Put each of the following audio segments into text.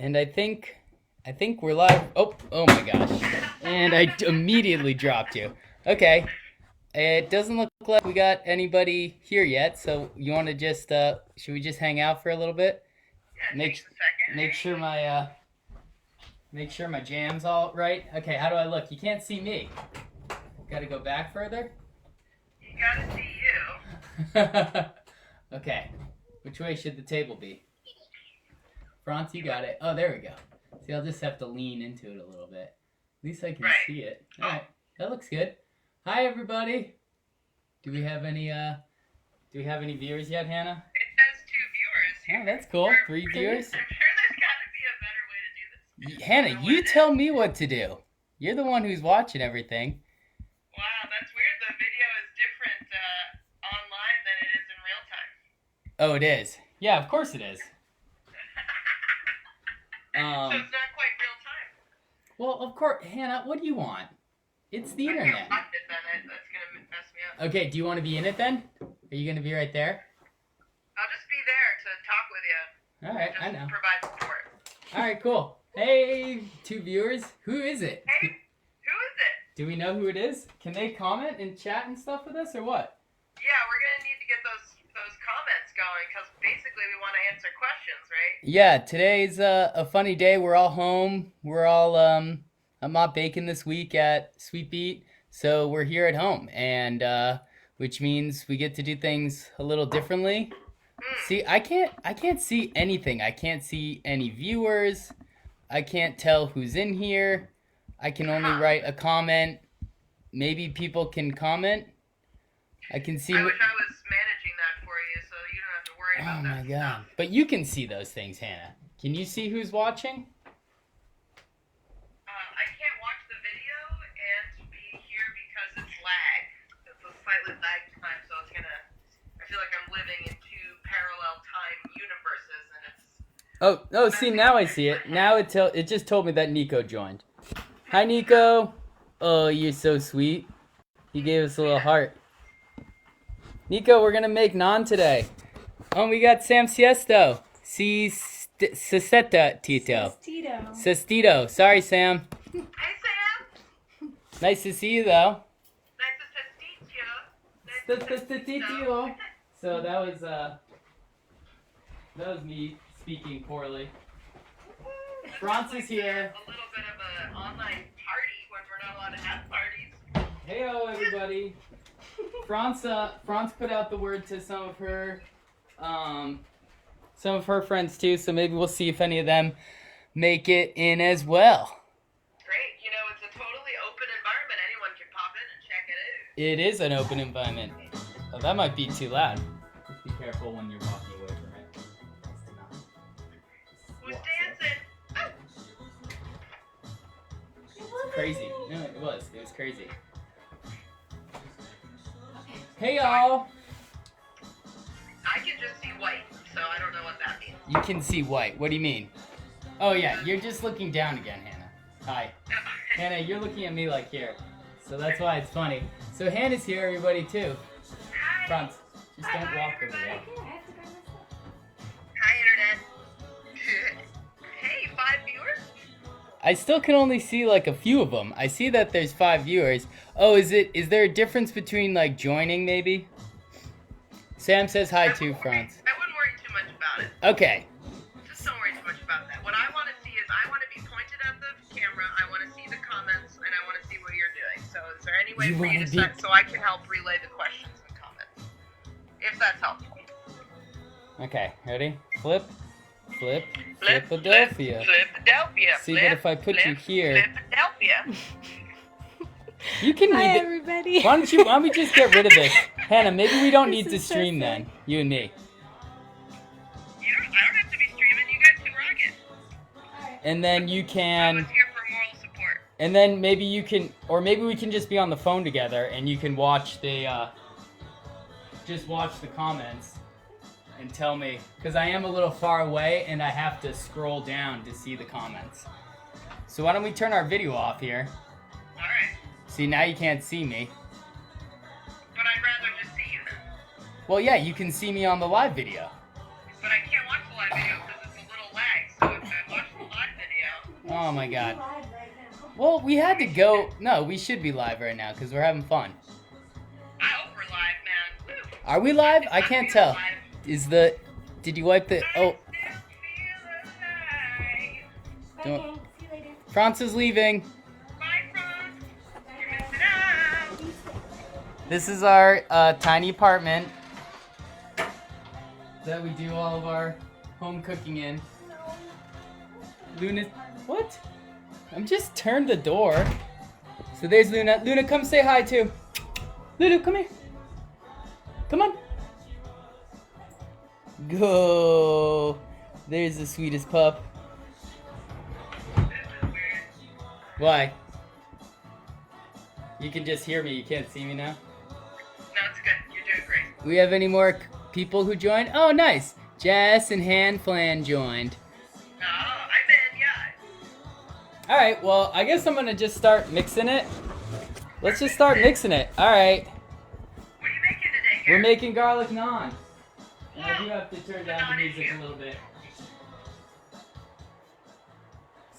And I think we're live. Oh my gosh. And I immediately dropped you. Okay. It doesn't look like we got anybody here yet, so you want to just should we just hang out for a little bit? Yeah, Make takes a second. make sure my jam's all right. Okay, how do I look? You can't see me. Got to go back further. You gotta see you. Okay. Which way should the table be? Franz, you got it. Oh, there we go. See, I'll just have to lean into it a little bit. At least I can see it. All right, that looks good. Hi, everybody. Do we have any viewers yet, Hannah? It says 2 viewers here. Oh, that's cool. 3 viewers. I'm sure there's gotta be a better way to do this. Hannah, you tell me what to do. You're the one who's watching everything. Wow, that's weird. The video is different online than it is in real time. Oh, it is. Yeah, of course it is. So it's not quite real time. Well, of course, Hannah, what do you want? It's the internet. I can't watch it then. That's gonna mess me up. Okay, do you want to be in it then? Are you going to be right there? I'll just be there to talk with you. All right, Just I know. provide support. All right, cool. Hey, 2 viewers. Who is it? Hey, who is it? Do we know who it is? Can they comment and chat and stuff with us or what? Yeah, we're gonna need to get those comments going because basically we want to answer questions, right? Yeah, today's a funny day. We're all home. We're all I'm not baking this week at Sweet Beet, so we're here at home, and which means we get to do things a little differently. See, I can't see anything. I can't see any viewers. I can't tell who's in here. I can only write a comment. Maybe people can comment. I can see. I wish I was managing that for you, so you don't have to worry about that. Oh my god! But you can see those things, Hannah. Can you see who's watching? I can't watch the video and be here because it's lag. It's a slightly lag time, so it's gonna. I feel like I'm living in 2 parallel time universes, and it's. Oh! See, now I see it. Now it just told me that Nico joined. Hi, Nico. Oh, you're so sweet. You gave us a little heart. Nico, we're gonna make naan today. Oh, we got Sam Siesto. Seseta Tito. Sestito. Sorry, Sam. Hey, Sam. Nice to see you, though. Nice to meet you. So that was me speaking poorly. Franz is here. A little bit of an online party when we're not allowed to have parties. Heyo, everybody. Franz put out the word to some of her friends too, so maybe we'll see if any of them make it in as well. Great. You know, it's a totally open environment. Anyone can pop in and check it out. It is an open environment. Oh, that might be too loud. Just be careful when you're walking away from it. Who's dancing? It's crazy. No, it was crazy. Hey, y'all. I can just see white, so I don't know what that means. You can see white. What do you mean? Oh, yeah, you're just looking down again, Hannah. Hi. Hannah, you're looking at me like here. So that's why it's funny. So Hannah's here, everybody, too. Hi. Franz, just don't walk over there. Hi, Internet. Hey, 5 viewers? I still can only see like a few of them. I see that there's 5 viewers. Oh, is there a difference between like joining maybe? Sam says hi too, Franz. I wouldn't worry too much about it. Okay. Just don't worry too much about that. What I want to see is I want to be pointed at the camera. I want to see the comments, and I want to see what you're doing. So is there any way for you to set so I can help relay the questions and comments? If that's helpful. Okay, ready? Flip. Flip, Philadelphia. Philadelphia. See, but if I put you here, Philadelphia. you can Hi, read it. everybody. Why don't we just get rid of this? Hannah, maybe we don't need to stream then. You and me. I don't have to be streaming. You guys can rock it. And then you I can, was here for moral support. and then maybe you can, or maybe we can just be on the phone together and you can watch just watch the comments and tell me, because I am a little far away and I have to scroll down to see the comments. So why don't we turn our video off here? Alright. See, now you can't see me. But I'd rather just see you then. Well, yeah, you can see me on the live video. But I can't watch the live video because it's a little lag. So if I watch the Oh my god. Well, we had to go. No, we should be live right now because we're having fun. I hope we're live, man. Woo. Are we live? I can't tell. Did you wipe the? Oh. Don't. France is leaving. Bye, France. You're missing out. This is our tiny apartment that we do all of our home cooking in. Luna, what? I'm just turned the door. So there's Luna. Luna, come say hi too. Luna, come here. Come on. Go. There's the sweetest pup. Why? You can just hear me. You can't see me now. No, it's good. You're doing great. We have any more people who joined? Oh, nice. Jess and Han Flan joined. Oh, I'm in, yeah. Alright, well, I guess I'm gonna just start mixing it. Let's just start mixing it. Alright. What are you making today, We're Garrett? making garlic naan. And I do have to turn down the music a little bit.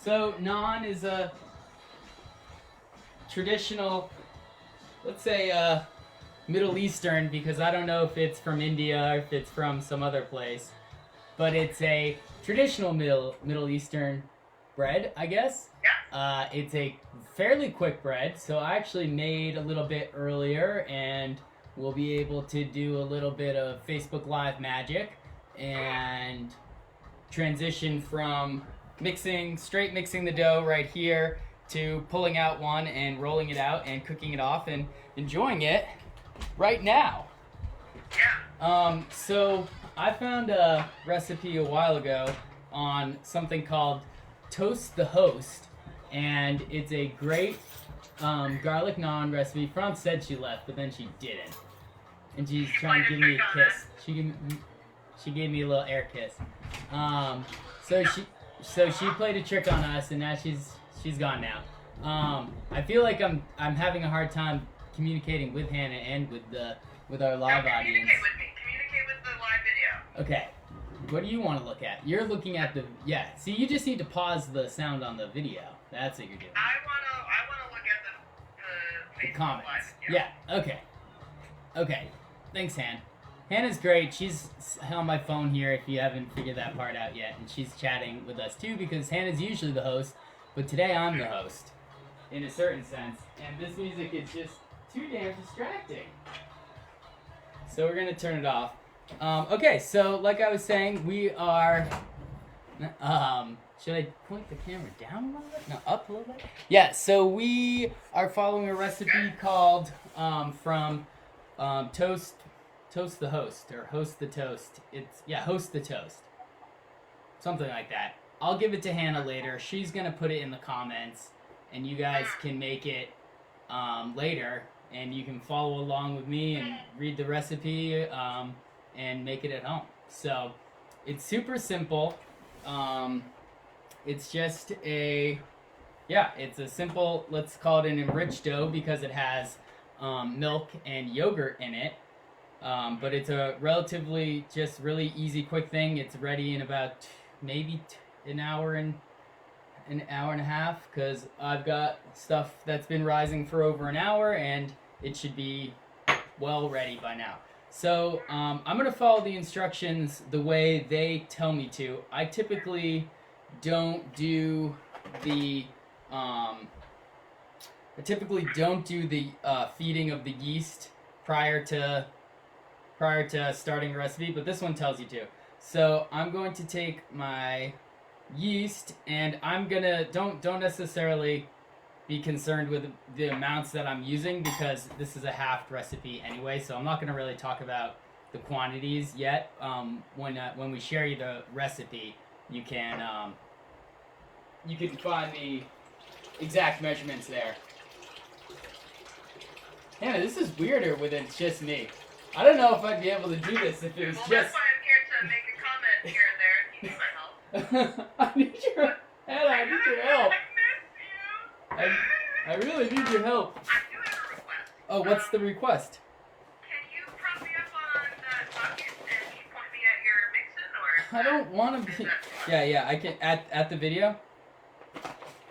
So, naan is a traditional, let's say, Middle Eastern, because I don't know if it's from India or if it's from some other place. But it's a traditional Middle Eastern bread, I guess. Yeah. It's a fairly quick bread, so I actually made a little bit earlier, and we'll be able to do a little bit of Facebook Live magic and transition from straight mixing the dough right here to pulling out one and rolling it out and cooking it off and enjoying it right now. Yeah. So I found a recipe a while ago on something called Toast the Host, and it's a great garlic naan recipe. France said she left, but then she didn't, and she's trying to give me a kiss. She gave me a little air kiss. So she played a trick on us, and now she's gone now. I feel like I'm having a hard time communicating with Hannah and with our live audience. Communicate with me. Communicate with the live video. Okay. What do you want to look at? You're looking at the See, you just need to pause the sound on the video. That's what you're doing. I wanna look at the Facebook Comments. Live. Yeah. Okay. Okay. Thanks, Han. Hannah's great. She's on my phone here if you haven't figured that part out yet, and she's chatting with us too because Hannah's usually the host, but today I'm the host, in a certain sense. And this music is just too damn distracting. So we're gonna turn it off. Okay, so like I was saying, we are. Should I point the camera down a little bit? No, up a little bit. Yeah. So we are following a recipe called from Toast the Host or Host the Toast. It's Host the Toast. Something like that. I'll give it to Hannah later. She's gonna put it in the comments, and you guys can make it later, and you can follow along with me and read the recipe and make it at home. So it's super simple. It's just it's a simple, let's call it an enriched dough because it has milk and yogurt in it. But it's a relatively just really easy, quick thing. It's ready in about maybe an hour and a half because I've got stuff that's been rising for over an hour and it should be well ready by now. So I'm gonna follow the instructions the way they tell me to. I typically don't do the feeding of the yeast prior to starting a recipe, but this one tells you to. So I'm going to take my yeast and I'm gonna don't necessarily be concerned with the amounts that I'm using because this is a halved recipe anyway, so I'm not gonna really talk about the quantities yet. When we share you the recipe, you can find the exact measurements there. Hannah, this is weirder when it's just me. I don't know if I'd be able to do this if it was just. That's why I'm here to make a comment here and there if you need my help. I need your Hannah. I need your help. I miss you. I really need your help. I do have a request. Oh, what's the request? Can you prop me up on that bucket and point me at your mixing, or? I don't want to be. Yeah, I can at the video.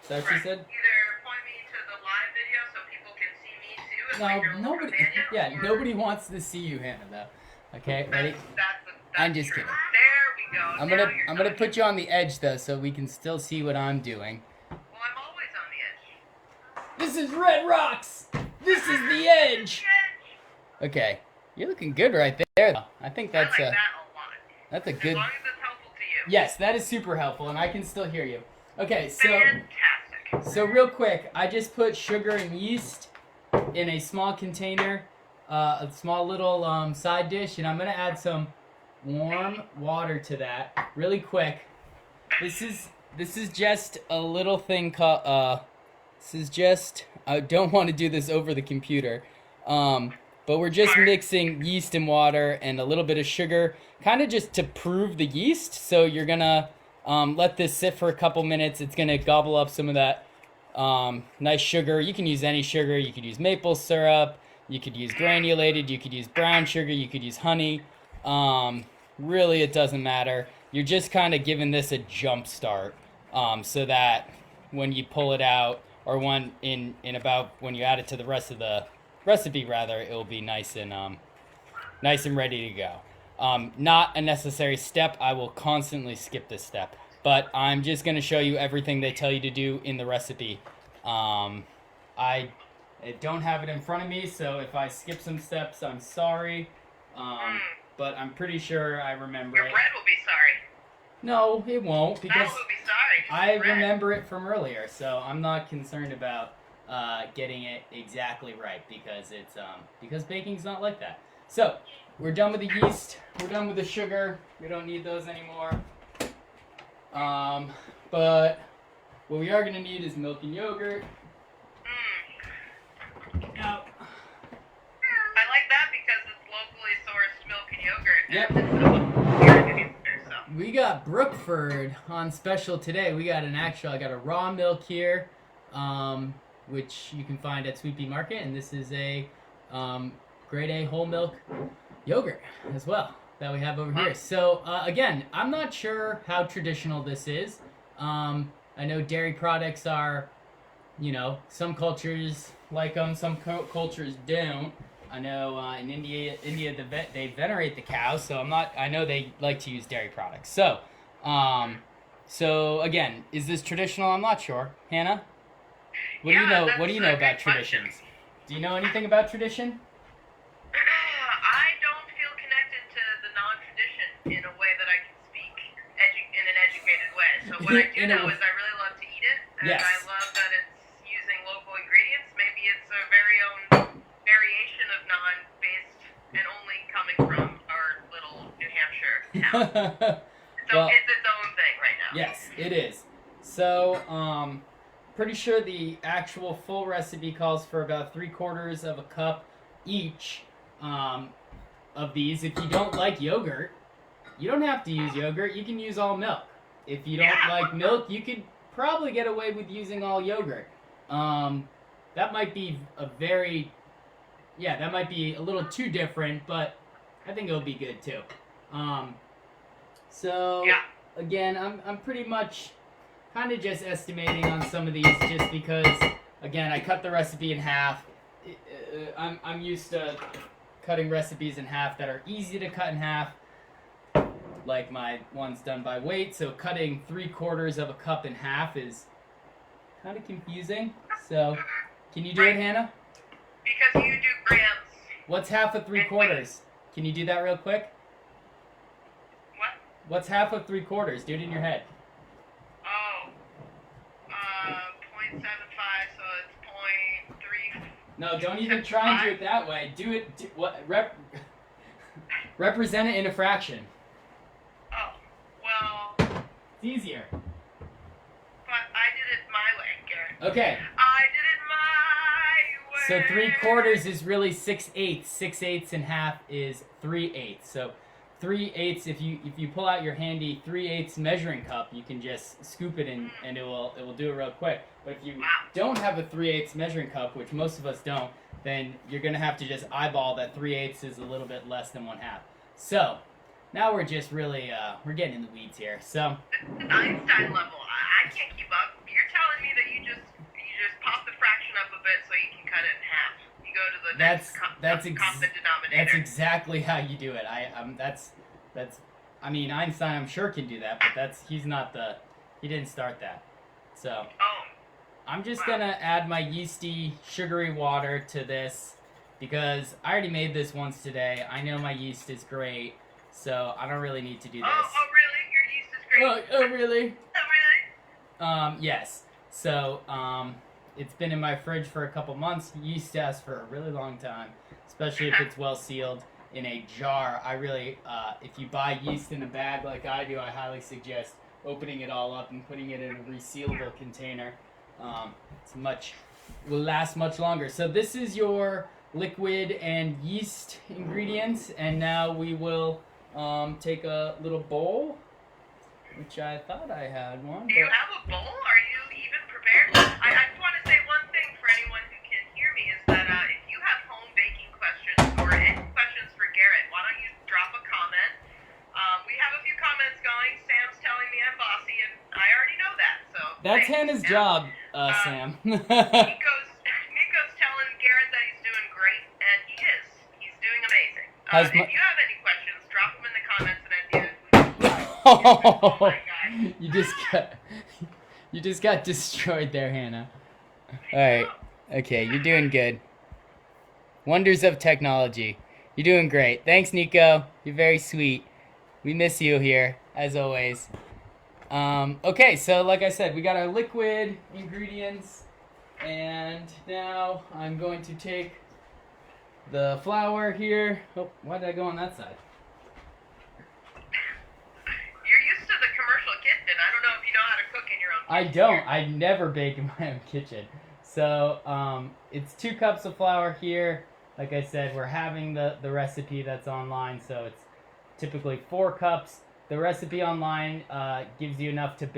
Is that what she said? Either point me to the live video so people can see me too as my girl Nobody. companion. Yeah, nobody wants to see you, Hannah. Though. Okay, ready? That's I'm just true. kidding. There we go. I'm gonna put you on the edge though, so we can still see what I'm doing. Well, I'm always on the edge. This is Red Rocks. This is the edge. Okay, you're looking good right there. Though. I think that's I like that a lot. that's a As good. long as it's helpful to you. Yes, that is super helpful, and I can still hear you. Okay, so Fantastic. so real quick, I just put sugar and yeast in a small container, a small little side dish, and I'm gonna add some warm water to that really quick. This is just a little thing called this is just, I don't want to do this over the computer, but we're just mixing yeast and water and a little bit of sugar, kind of just to prove the yeast. So you're gonna let this sit for a couple minutes. It's gonna gobble up some of that nice sugar. You can use any sugar. You could use maple syrup. You could use granulated. You could use brown sugar. You could use honey. Really, it doesn't matter. You're just kind of giving this a jump start, so that when you pull it out, or when when you add it to the rest of the recipe, rather, it will be nice and ready to go. Not a necessary step. I will constantly skip this step, but I'm just going to show you everything they tell you to do in the recipe. I don't have it in front of me, so if I skip some steps, I'm sorry. But I'm pretty sure I remember Your it. bread will be sorry. No, it won't, because That will be sorry. I remember it from earlier, so I'm not concerned about getting it exactly right, because it's because baking's not like that. So we're done with the yeast. We're done with the sugar. We don't need those anymore. But what we are gonna need is milk and yogurt. Now, I like that because it's locally sourced milk and yogurt. Yep. And it's here in New Hampshire, so. we got Brookford on special today. I got a raw milk here, which you can find at Sweet Pea Market, and this is a grade A whole milk yogurt as well that we have over here. So again, I'm not sure how traditional this is. I know dairy products are, some cultures like them, some cultures don't. I know in India they venerate the cows, so I know they like to use dairy products. So, so again, is this traditional? I'm not sure. Hannah, what do you know? What do you know about traditions? Do you know anything about tradition? I don't feel connected to the non-tradition in a way that I can speak in an educated way. So what I do know is I really love to eat it, and Yes. I love that it's using local ingredients. Maybe it's a very own variation of non-based and only coming from our little New Hampshire town. So Well, it's its own thing right now. yes, it is. So, pretty sure the actual full recipe calls for about 3/4 of a cup each of these. If you don't like yogurt, you don't have to use yogurt. You can use all milk. If you don't like milk, you could probably get away with using all yogurt. That might be that might be a little too different, but I think it'll be good too. So again, I'm pretty much kind of just estimating on some of these, just because again I cut the recipe in half. I'm used to cutting recipes in half that are easy to cut in half, like my ones done by weight. So cutting 3/4 of a cup in half is kind of confusing. So can you do it, Hannah? Because you do grams. What's half of 3/4? Can you do that real quick? What? What's half of 3/4? Do it in your head. Oh. 0.75, so it's 0.3. No, don't even try and do it that way. Do it. Represent it in a fraction. Oh. Well, It's easier. but I did it my way, Garrett. Okay. I did it my way. So 3/4 is really 6/8. 6/8 and half is 3/8. So 3/8. If you pull out your handy 3/8 measuring cup, you can just scoop it in, and it will do it real quick. But if you don't have a 3/8 measuring cup, which most of us don't, then you're gonna have to just eyeball that 3/8 is a little bit less than 1/2. So now we're just really we're getting in the weeds here. So This is Einstein level. I can't keep up. You're telling me that you the That's next common denominator. that's exactly how you do it. That's I mean Einstein I'm sure can do that, but he didn't start that. So Oh, I'm just wow. gonna add my yeasty sugary water to this because I already made this once today. I know my yeast is great, so I don't really need to do this. Oh, really? Your yeast is great. Oh, really? Oh, really? Yes. So, it's been in my fridge for a couple months. Yeast lasts for a really long time, especially if it's well sealed in a jar. I really, if you buy yeast in a bag like I do, I highly suggest opening it all up and putting it in a resealable container. Will last much longer. So this is your liquid and yeast ingredients, and now we will take a little bowl, which I thought I had one. Do you have a bowl? Are you even prepared? I just want to say one thing for anyone who can hear me is that if you have home baking questions or any questions for Garrett, why don't you drop a comment? We have a few comments going. Sam's telling me I'm bossy, and I already know that. So that's thanks, Hannah's Sam. job, Sam. Nico's telling Garrett that he's doing great, and he is. He's doing amazing. If you have any questions, drop them in the comments, and at the end, oh my God. You just got destroyed there, Hannah. All right. Okay, you're doing good. Wonders of technology. You're doing great. Thanks, Nico. You're very sweet. We miss you here, as always. Okay, so like I said, we got our liquid ingredients, and now I'm going to take the flour here. Oh, why did I go on that side? You're used to the commercial kitchen. I don't know if you know how to cook in your own kitchen. I don't. I never bake in my own kitchen. So it's 2 cups of flour here. Like I said, we're having the recipe that's online, so it's typically 4 cups. The recipe online gives you enough to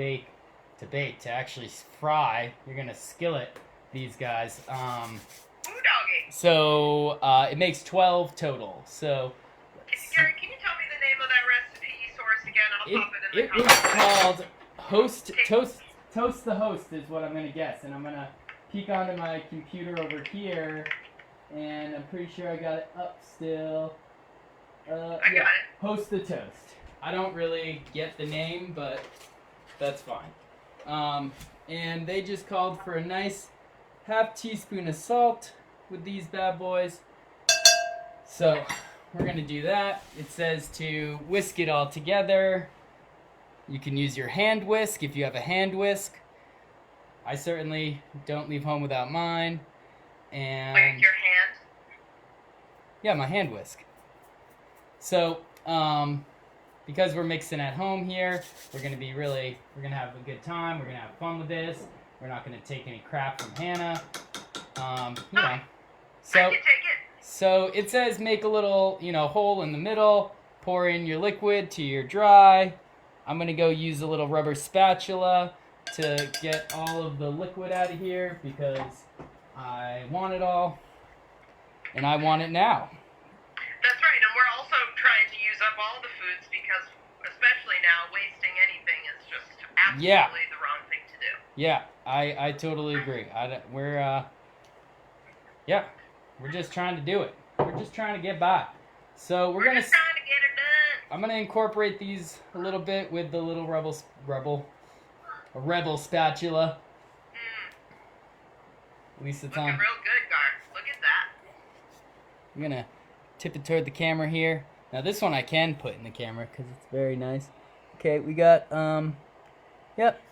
actually fry. You're gonna skillet these guys. Ooh, doggy. So it makes 12 total. So Gary, can you tell me the name of that recipe source again? I'll pop it in the it's comments. called Toast the Host is what I'm gonna guess, and I'm gonna peek onto my computer over here, and I'm pretty sure I got it up still. I got it. Host the Toast. I don't really get the name, but that's fine. And they just called for a nice half teaspoon of salt with these bad boys. So we're gonna do that. It says to whisk it all together. You can use your hand whisk if you have a hand whisk. I certainly don't leave home without mine. And Wait, your hand? yeah, my hand whisk. So, because we're mixing at home here, we're gonna have a good time. We're gonna have fun with this. We're not gonna take any crap from Hannah. You know. So, I can take it. So it says make a little, hole in the middle. Pour in your liquid to your dry. I'm gonna go use a little rubber spatula to get all of the liquid out of here because I want it all, and I want it now. That's right, and we're also trying to use up all the foods because, especially now, wasting anything is just absolutely the wrong thing to do. Yeah, I totally agree. We're just trying to do it. We're just trying to get by. So We're just trying to get it done. I'm gonna incorporate these a little bit with the little rebel spatula. At least it's Looking on. real good, Garth. Look at that. I'm gonna tip it toward the camera here. Now this one I can put in the camera because it's very nice. Okay, we got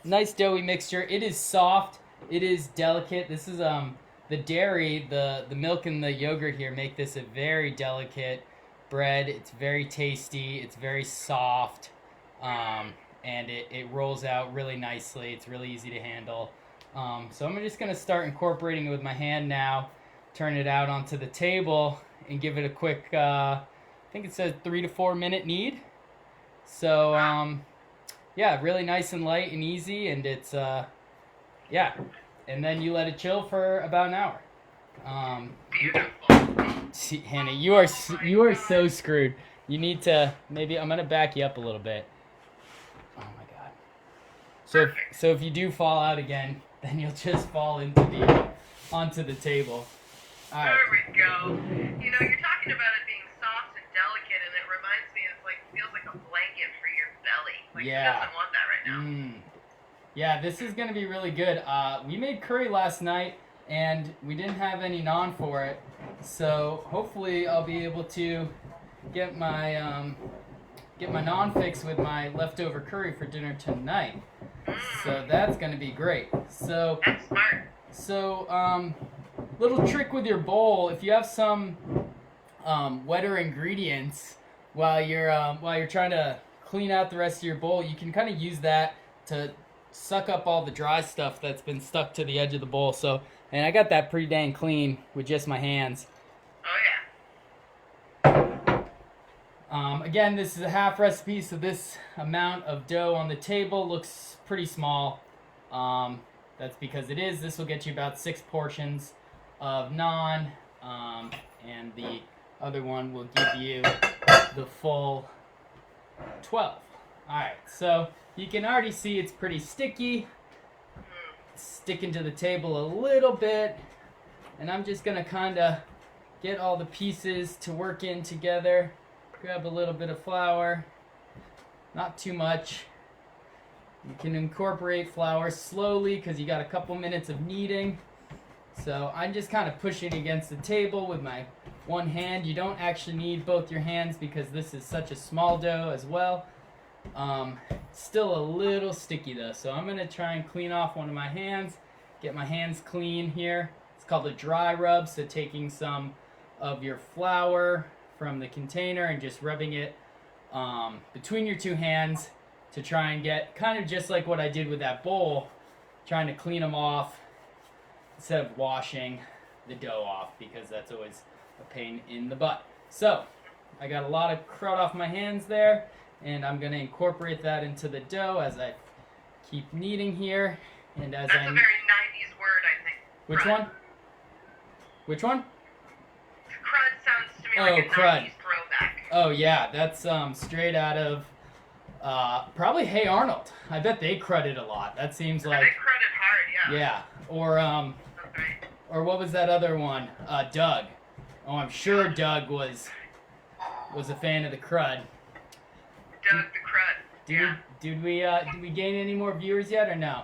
nice doughy mixture. It is soft. It is delicate. This is the dairy, the milk and the yogurt here make this a very delicate bread. It's very tasty. It's very soft, and it rolls out really nicely. It's really easy to handle. So I'm just gonna start incorporating it with my hand now. Turn it out onto the table and give it a quick. I think it says 3 to 4 minute knead. So really nice and light and easy, and it's and then you let it chill for about an hour. Beautiful. Hannah, you are so screwed. You need to I'm gonna back you up a little bit. Oh my God. So if you do fall out again, then you'll just fall onto the table. All right. There we go. You know, you're talking about it being soft and delicate, and it reminds me, it's like, feels like a blanket for your belly. Like, who Yeah. doesn't want that right now? Yeah, this is gonna be really good. We made curry last night, and we didn't have any naan for it, so hopefully I'll be able to get my naan fix with my leftover curry for dinner tonight. So that's gonna be great. So That's smart. Little trick with your bowl: if you have some wetter ingredients while you're trying to clean out the rest of your bowl, you can kind of use that to suck up all the dry stuff that's been stuck to the edge of the bowl. So, and I got that pretty dang clean with just my hands. Oh, yeah. Again, this is a half recipe, so this amount of dough on the table looks pretty small. That's because it is. This will get you about 6 portions of naan, and the other one will give you the full 12. Alright, so you can already see it's pretty sticky. It's sticking to the table a little bit, and I'm just going to kind of get all the pieces to work in together. Grab a little bit of flour, not too much. You can incorporate flour slowly because you got a couple minutes of kneading. So I'm just kind of pushing against the table with my one hand. You don't actually need both your hands because this is such a small dough as well. Still a little sticky though, so I'm going to try and clean off one of my hands, get my hands clean here. It's called a dry rub, so taking some of your flour from the container and just rubbing it between your two hands to try and get kind of just like what I did with that bowl, trying to clean them off instead of washing the dough off, because that's always a pain in the butt. So I got a lot of crud off my hands there, and I'm going to incorporate that into the dough as I keep kneading here. And as That's a very 90s word, I think. Which crud. one? Which one? Crud sounds to me like a crud. 90s throwback. Oh yeah, that's straight out of probably Hey Arnold. I bet they crudded a lot. That seems like They crudded hard, yeah. yeah. Or That's right. or what was that other one? Doug. Oh, I'm sure Doug was a fan of the crud. Doug the crud. Did we gain any more viewers yet or no?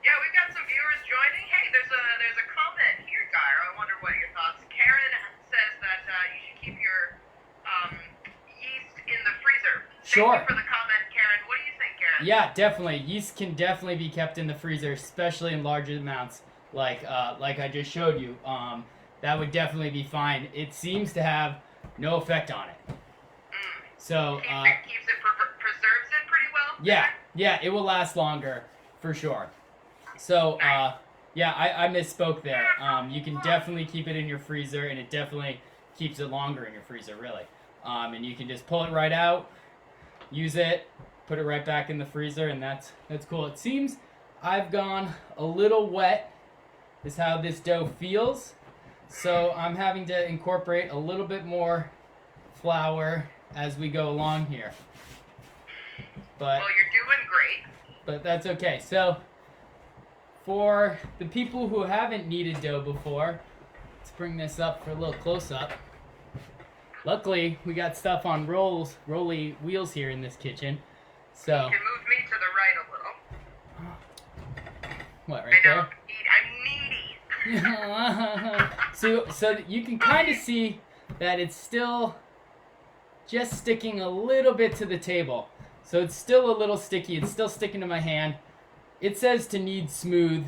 Yeah, we've got some viewers joining. Hey, there's a comment here, Gyro. I wonder what your thoughts. Karen says that you should keep your yeast in the freezer. Sure. Thank you for the comment, Karen. What do you think, Karen? Yeah, definitely. Yeast can definitely be kept in the freezer, especially in large amounts, like I just showed you. That would definitely be fine. It seems to have no effect on it. So keeps it preserves it pretty well. yeah, it will last longer for sure. So yeah, I misspoke there. You can definitely keep it in your freezer, and it definitely keeps it longer in your freezer, really. And you can just pull it right out, use it, put it right back in the freezer, and that's cool. It seems I've gone a little wet, is how this dough feels. So I'm having to incorporate a little bit more flour as we go along here. But Well, you're doing great. but that's okay. So for the people who haven't kneaded dough before, let's bring this up for a little close-up. Luckily, we got stuff on rolly wheels here in this kitchen. So You can move me to the right a little. what, right I there? don't eat. I'm needy. So you can kind of see that it's still just sticking a little bit to the table. So it's still a little sticky. It's still sticking to my hand. It says to knead smooth.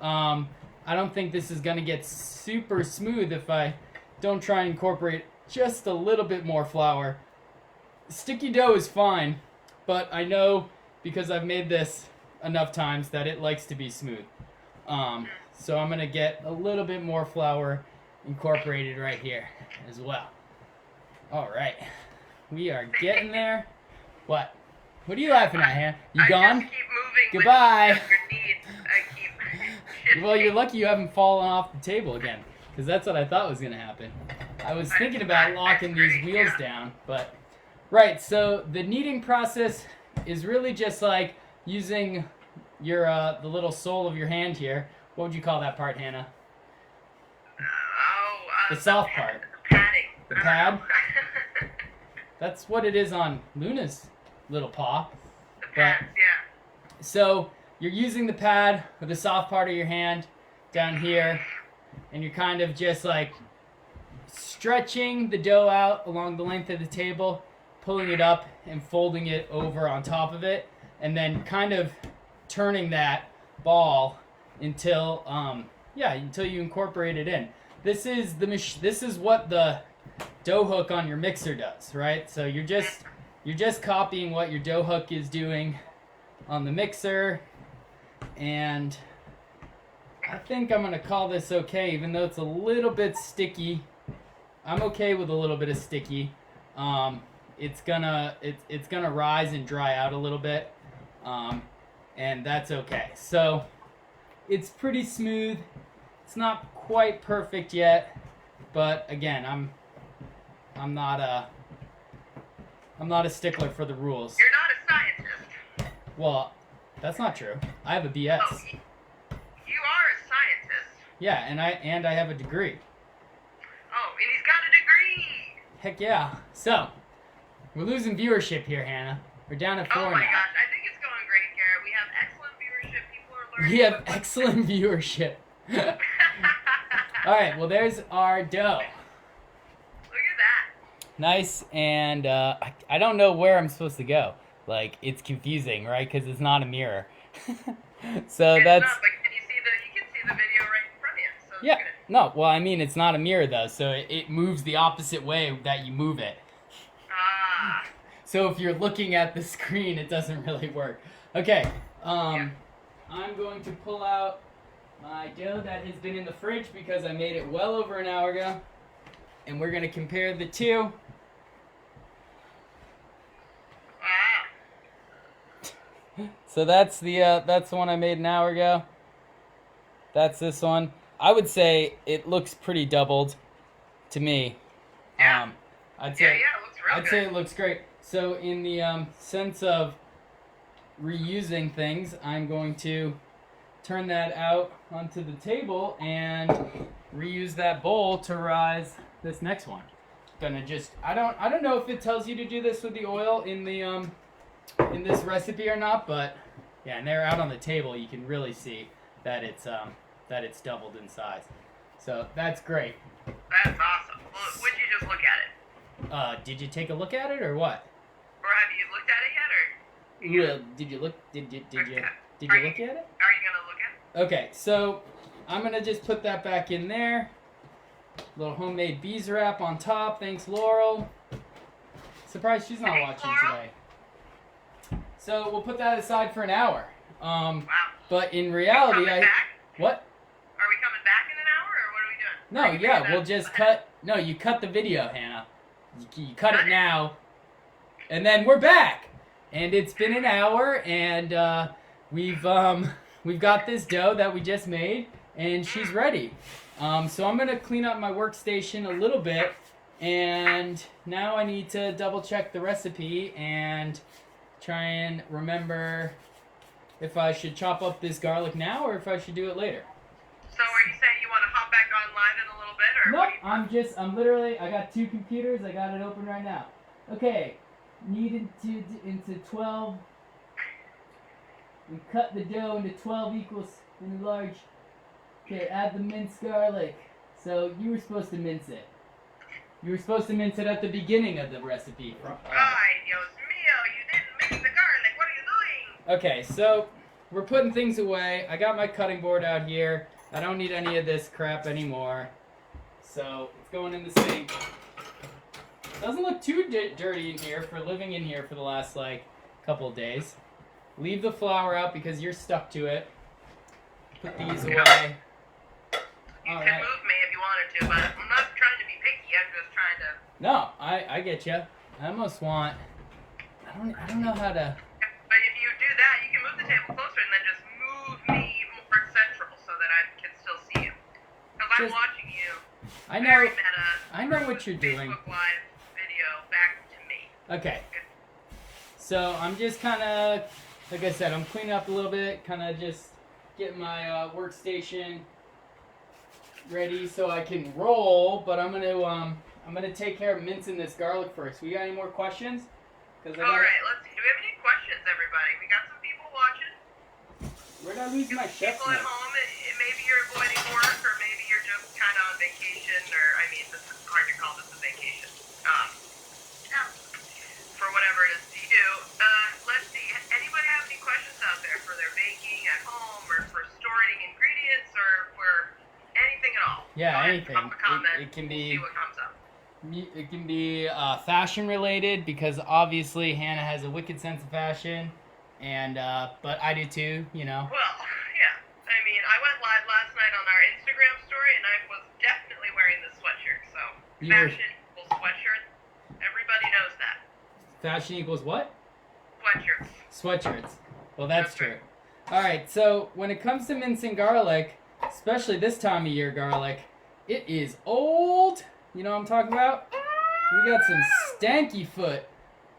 I don't think this is going to get super smooth if I don't try and incorporate just a little bit more flour. Sticky dough is fine, but I know because I've made this enough times that it likes to be smooth. So I'm going to get a little bit more flour incorporated right here as well. All right. We are getting there. What? What are you laughing at, Hannah? You gone? I just keep moving Goodbye. with your needs. I keep shifting. Well, you're lucky you haven't fallen off the table again, because that's what I thought was going to happen. I was thinking about locking these wheels down, but... Right, so the kneading process is really just like using your the little sole of your hand here. What would you call that part, Hannah? Oh, The soft part. The padding. The pad? That's what it is on Luna's little paw. The pads, yeah. So you're using the pad with the soft part of your hand down here, and you're kind of just like stretching the dough out along the length of the table, pulling it up and folding it over on top of it, and then kind of turning that ball until until you incorporate it in. This is this is what the dough hook on your mixer does, right? So you're just copying what your dough hook is doing on the mixer, and I think I'm gonna call this okay, even though it's a little bit sticky. I'm okay with a little bit of sticky. It's gonna rise and dry out a little bit, and that's okay. So it's pretty smooth. It's not quite perfect yet, but again, I'm not a stickler for the rules. You're not a scientist. Well, that's not true. I have a BS. Oh, you are a scientist. Yeah, and I have a degree. Oh, and he's got a degree. Heck yeah. So, we're losing viewership here, Hannah. We're down at 4 now. Oh my gosh, I think it's going great, Garrett. We have excellent viewership. People are learning. We have excellent viewership. All right, well, there's our dough. Look at that. Nice, and I don't know where I'm supposed to go. Like, it's confusing, right? Because it's not a mirror. So It's that's... not, but you can see the video right in front of you, so it's Yeah, good. no, well, I mean, it's not a mirror, though, so it moves the opposite way that you move it. Ah. So if you're looking at the screen, it doesn't really work. Okay, I'm going to pull out my dough that has been in the fridge because I made it well over an hour ago. And we're going to compare the two. So that's the one I made an hour ago. That's this one. I would say it looks pretty doubled to me. Yeah. I'd say It looks real I'd good. say it looks great. So in the sense of reusing things, I'm going to turn that out onto the table and reuse that bowl to rise this next one. Gonna just I don't know if it tells you to do this with the oil in the in this recipe or not, but yeah, and they're out on the table. You can really see that it's doubled in size. So that's great. That's awesome. Well, would you just look at it? Did you take a look at it or what? Or have you looked at it yet? Or Well, did you look? Did you Are look you- at it? Are you gonna look at it? Okay, so I'm gonna just put that back in there. Little homemade beeswrap on top. Thanks, Laurel. Surprised she's not Thanks, watching Laurel. today. So we'll put that aside for an hour. Wow. But in Are we reality, coming back? what? Are we coming back in an hour, or what are we doing? No, Are you yeah, doing we'll that? just cut. No, you cut the video, Hannah. You cut it now, and then we're back. And it's been an hour, and we've got this dough that we just made, and she's ready. So I'm gonna clean up my workstation a little bit, and now I need to double check the recipe and try and remember if I should chop up this garlic now or if I should do it later. So are you saying you want to hop back on live in a little bit, or what Nope, I'm literally, I got two computers, I got it open right now. Okay, knead into 12, we cut the dough into 12 equals in large. Okay, add the minced garlic. So you were supposed to mince it. You were supposed to mince it at the beginning of the recipe. Ay, Dios mío, you didn't mix the garlic. What are you doing? Okay, so we're putting things away. I got my cutting board out here. I don't need any of this crap anymore. So it's going in the sink. Doesn't look too dirty in here for living in here for the last couple of days. Leave the flour out because you're stuck to it. Put these away. You All could right. move me if you wanted to, but I'm not trying to be picky. I'm just trying to. No, I get you. I almost want. I don't know how to. But if you do that, you can move the table closer and then just move me more central so that I can still see you. Because I'm Just- watching you. I know. Very meta. I know what through you're doing. Facebook Live video back to me. Okay. So I'm just kind of, like I said, I'm cleaning up a little bit, kind of just getting my workstation ready so I can roll, but I'm gonna take care of mincing this garlic first. We got any more questions? All right, let's see. Do we have any questions, everybody? We got some people watching. Where did I lose my chef's People at knife? home, maybe you're avoiding work, or maybe you're just kind of on vacation, or I mean, this is hard to call this a vacation. For whatever it is you do. Let's see. Anybody have any questions out there for their baking at home, or for storing ingredients, or for anything at all? Yeah, Go ahead, anything. drop a comment. It can We'll be. see what comes up. It can be fashion related because obviously Hannah has a wicked sense of fashion, and but I do too. You know. Well, yeah. I mean, I went live last night on our Instagram story, and I was definitely wearing this sweatshirt. So, fashion equals sweatshirt. Everybody knows that. Fashion equals what? Sweatshirts. Sweatshirts. Well, that's true. All right. So when it comes to mincing garlic, especially this time of year garlic, it is old. You know what I'm talking about? We got some stanky foot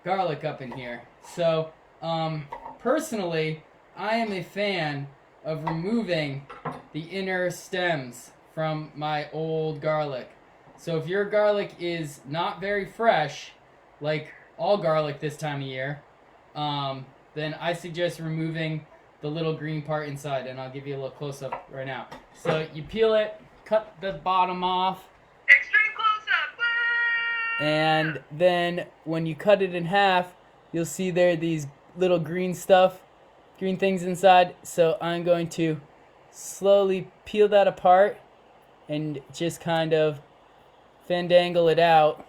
garlic up in here. So, personally, I am a fan of removing the inner stems from my old garlic. So if your garlic is not very fresh, like all garlic this time of year, then I suggest removing the little green part inside, and I'll give you a little close-up right now. So you peel it, cut the bottom off, Extreme close-up. Woo! and then when you cut it in half, you'll see there are these little green things inside. So I'm going to slowly peel that apart and just kind of fandangle it out.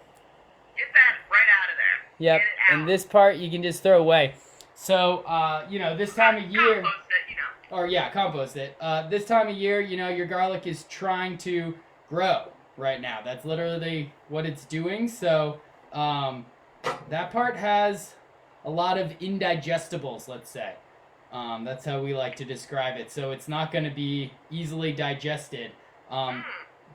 Get that right out of there. Yep, Get it out. and this part you can just throw away. So, this time of year... Compost it, Or, yeah, compost it. This time of year, your garlic is trying to grow right now. That's literally what it's doing. So, that part has a lot of indigestibles, let's say. That's how we like to describe it. So, it's not going to be easily digested.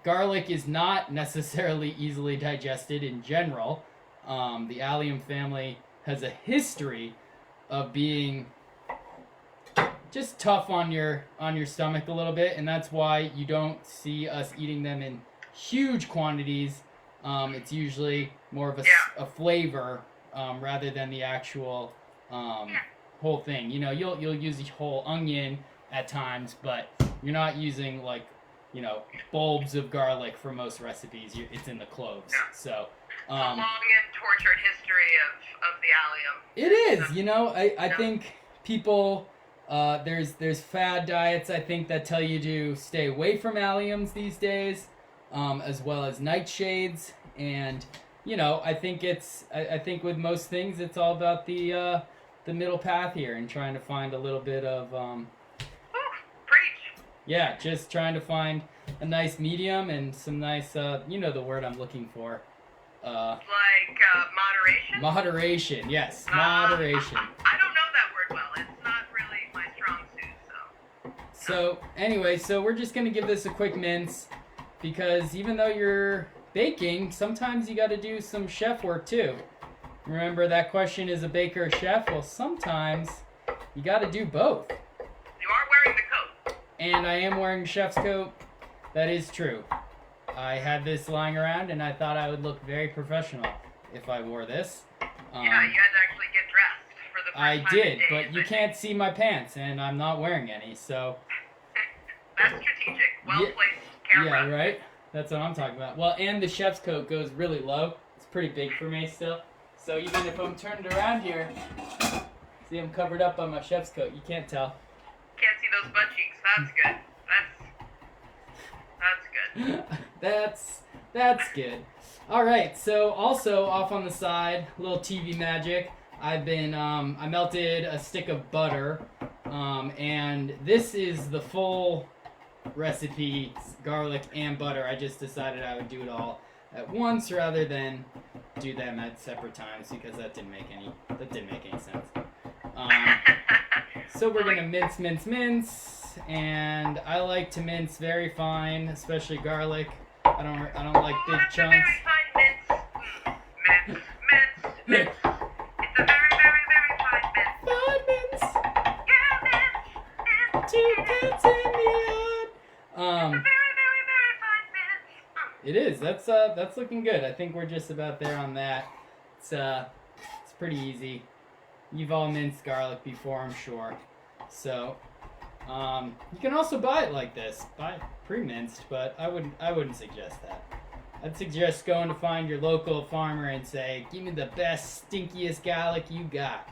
Garlic is not necessarily easily digested in general. The allium family has a history of being just tough on your stomach a little bit, and that's why you don't see us eating them in huge quantities. It's usually more of a flavor rather than the actual whole thing. You'll use a whole onion at times, but you're not using bulbs of garlic for most recipes. It's in the cloves. So. a long and tortured history of the allium. It is, I think people, there's fad diets, I think, that tell you to stay away from alliums these days, as well as nightshades, and, I think I think with most things, it's all about the middle path here, and trying to find a little bit of, preach! Yeah, just trying to find a nice medium and some nice, the word I'm looking for. Like moderation? Moderation, yes, moderation. I don't know that word well. It's not really my strong suit, So, anyway, we're just going to give this a quick mince, because even though you're baking, sometimes you got to do some chef work too. Remember that question, is a baker a chef? Well, sometimes you got to do both. You are wearing the coat. And I am wearing a chef's coat. That is true. I had this lying around, and I thought I would look very professional if I wore this. Yeah, you had to actually get dressed for the first I time did, in days, but you can't see my pants, and I'm not wearing any, so... That's strategic. Well-placed camera. Yeah, right? That's what I'm talking about. Well, and the chef's coat goes really low. It's pretty big for me still. So even if I'm turned around here, see, I'm covered up by my chef's coat. You can't tell. Can't see those butt cheeks. That's good. That's good. That's good. All right. So also off on the side, a little TV magic. I melted a stick of butter, and this is the full recipe, garlic and butter. I just decided I would do it all at once rather than do them at separate times, because that didn't make any sense. So we're gonna mince, and I like to mince very fine, especially garlic. I don't like big that's chunks. A very fine mince. Mince. It's a very, very, very fine mince. Fine mince. Yeah, mince. To continue on. It's a very, very, very fine It is. That's looking good. I think we're just about there on that. It's pretty easy. You've all minced garlic before, I'm sure. So, you can also buy it like this, buy it pre-minced, but I wouldn't suggest that. I'd suggest going to find your local farmer and say, "Give me the best, stinkiest garlic you got."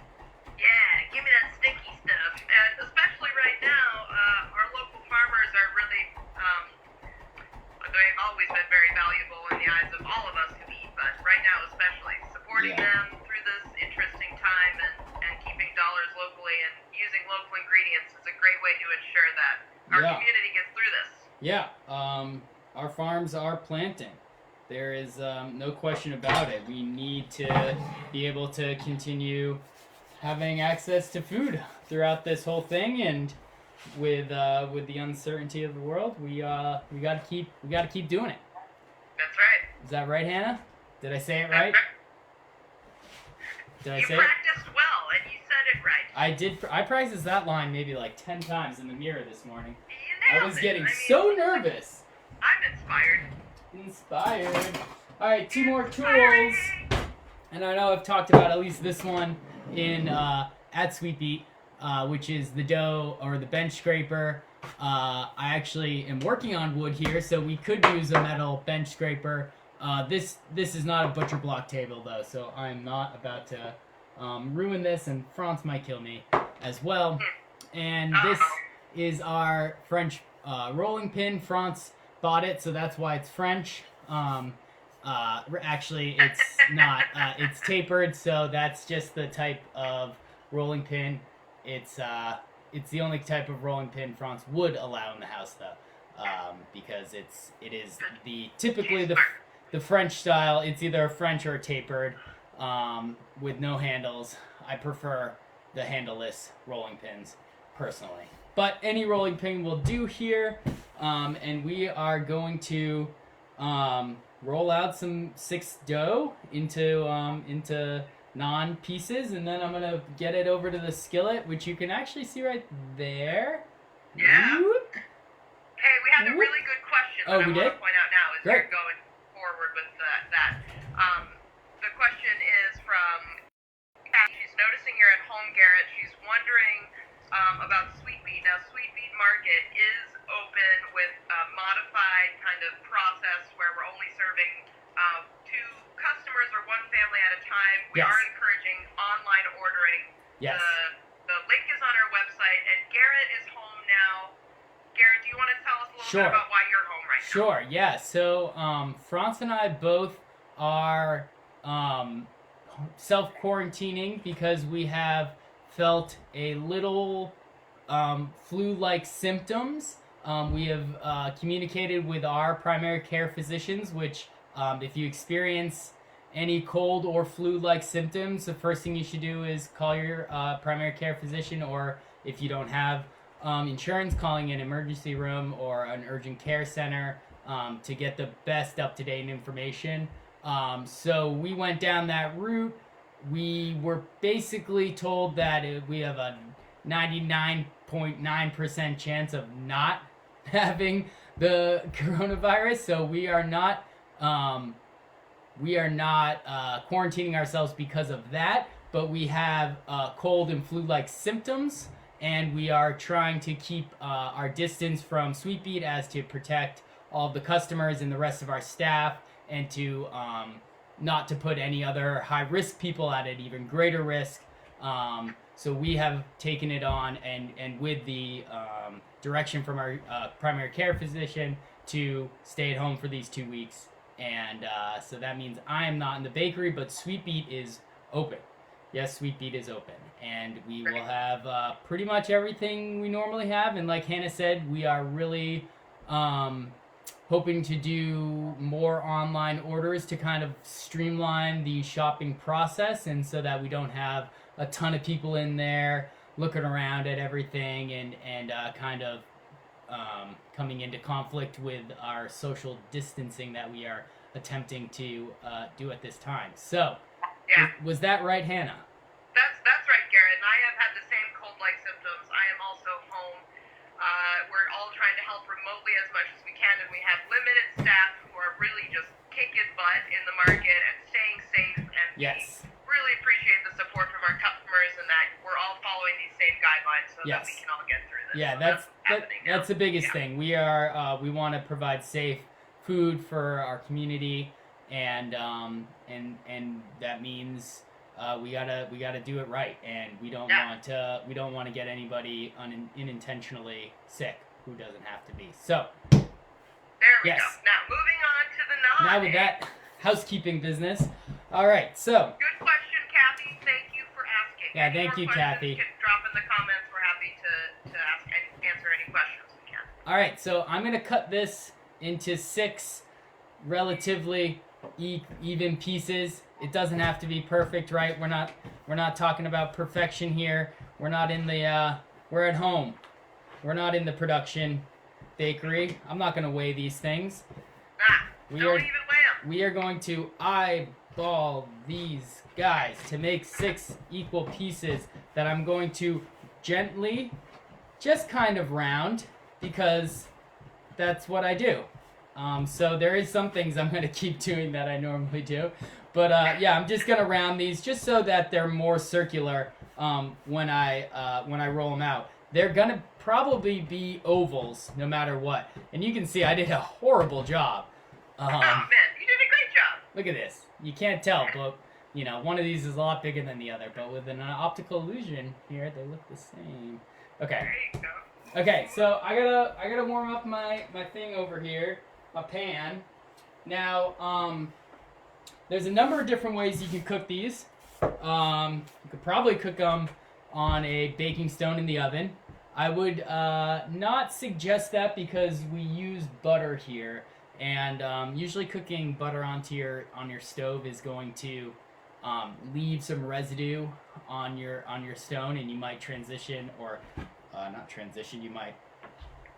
Yeah, give me that stinky stuff. And especially right now, our local farmers are really, they've always been very valuable in the eyes of all of us who eat, but right now especially, supporting them through this interesting time and keeping dollars locally and using local ingredients is a great way to ensure that our community gets through this. Yeah, our farms are planting. There is no question about it. We need to be able to continue having access to food throughout this whole thing, and with the uncertainty of the world, we gotta keep doing it. That's right. Is that right, Hannah? Did I say it right? Did I say it? You practiced well, and you said it right. I did. I practiced that line maybe like 10 times in the mirror this morning. You nailed I was it. getting so nervous. I'm inspired. Inspired. All right, 2 more tools. And I know I've talked about at least this one in at Sweet Beet, which is the dough or the bench scraper. I actually am working on wood here, so we could use a metal bench scraper. This is not a butcher block table though, so I'm not about to ruin this, and France might kill me as well. And this is our French rolling pin. France bought it, so that's why it's French. Actually, it's not. It's tapered, so that's just the type of rolling pin. It's the only type of rolling pin France would allow in the house, though, because it is typically the French style. It's either a French or a tapered, with no handles. I prefer the handleless rolling pins personally, but any rolling pin will do here. And we are going to roll out some 6 dough into naan pieces, and then I'm gonna get it over to the skillet, which you can actually see right there. Yeah. Whoop. Hey, we had a really good question that I want to point out now as Great. you're going forward with that. The question is from Kathy. She's noticing you're at home, Garrett. She's wondering about Sweet Beet. Now, Sweet Beet Market is open with a modified kind of process where we're only serving 2 customers or 1 family at a time. We are encouraging online ordering. Yes. The link is on our website, and Garrett is home now. Garrett, do you want to tell us a little bit about why you're home right now? Sure, yeah. So, France and I both are self-quarantining because we have felt a little flu-like symptoms. We have communicated with our primary care physicians, which if you experience any cold or flu-like symptoms, the first thing you should do is call your primary care physician, or if you don't have insurance, calling an emergency room or an urgent care center to get the best up-to-date information. So we went down that route. We were basically told that we have a 99.9% chance of not having the coronavirus, so we are not quarantining ourselves because of that, but we have cold and flu-like symptoms, and we are trying to keep our distance from Sweet Beet as to protect all of the customers and the rest of our staff, and to not to put any other high-risk people at an even greater risk. So we have taken it on, and with the direction from our primary care physician to stay at home for these 2 weeks. And so that means I am not in the bakery, but Sweet Beet is open. Yes, Sweet Beet is open. And we will have pretty much everything we normally have. And like Hannah said, we are really hoping to do more online orders to kind of streamline the shopping process, and so that we don't have a ton of people in there looking around at everything and kind of coming into conflict with our social distancing that we are attempting to do at this time. So, was that right, Hannah? That's right, Garrett. And I have had the same cold-like symptoms. I am also home. We're all trying to help remotely as much as we can, and we have limited staff who are really just kicking butt in the market and staying safe. And Yes. we really appreciate the support from our customers and that we're all following these same guidelines so that we can all get through this. Yeah, So that's the biggest thing. We want to provide safe food for our community, and that means we gotta do it right, and we don't want to get anybody unintentionally sick who doesn't have to be. So there we go. Now moving on to the naan. Now with that housekeeping business. All right, so. Good question, Kathy. Thank you for asking. Yeah, thank you, Kathy. You can drop in the comments. We're happy to ask and answer any questions we can. All right, so I'm gonna cut this into 6 relatively even pieces. It doesn't have to be perfect, right? We're not talking about perfection here. We're not in the we're at home. We're not in the production bakery. I'm not gonna weigh these things. Don't even weigh them. We are going to eyeball these guys to make 6 equal pieces that I'm going to gently, just kind of round, because that's what I do. So there is some things I'm going to keep doing that I normally do. But yeah, I'm just going to round these just so that they're more circular when I roll them out. They're going to probably be ovals no matter what. And you can see I did a horrible job. Oh, man, you did a great job. Look at this. You can't tell, but, you know, one of these is a lot bigger than the other. But with an optical illusion here, they look the same. Okay. There you go. Okay, so I gotta warm up my thing over here, my pan. Now, there's a number of different ways you can cook these. You could probably cook them on a baking stone in the oven. I would not suggest that because we use butter here, and usually cooking butter on your stove is going to leave some residue on your stone, and you might transition or not transition. You might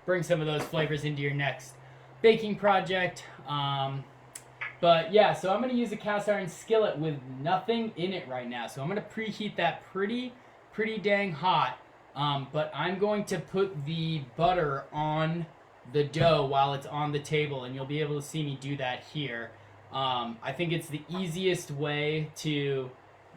bring some of those flavors into your next baking project. But yeah, so I'm going to use a cast iron skillet with nothing in it right now. So I'm going to preheat that pretty dang hot. But I'm going to put the butter on the dough while it's on the table, and you'll be able to see me do that here. I think it's the easiest way to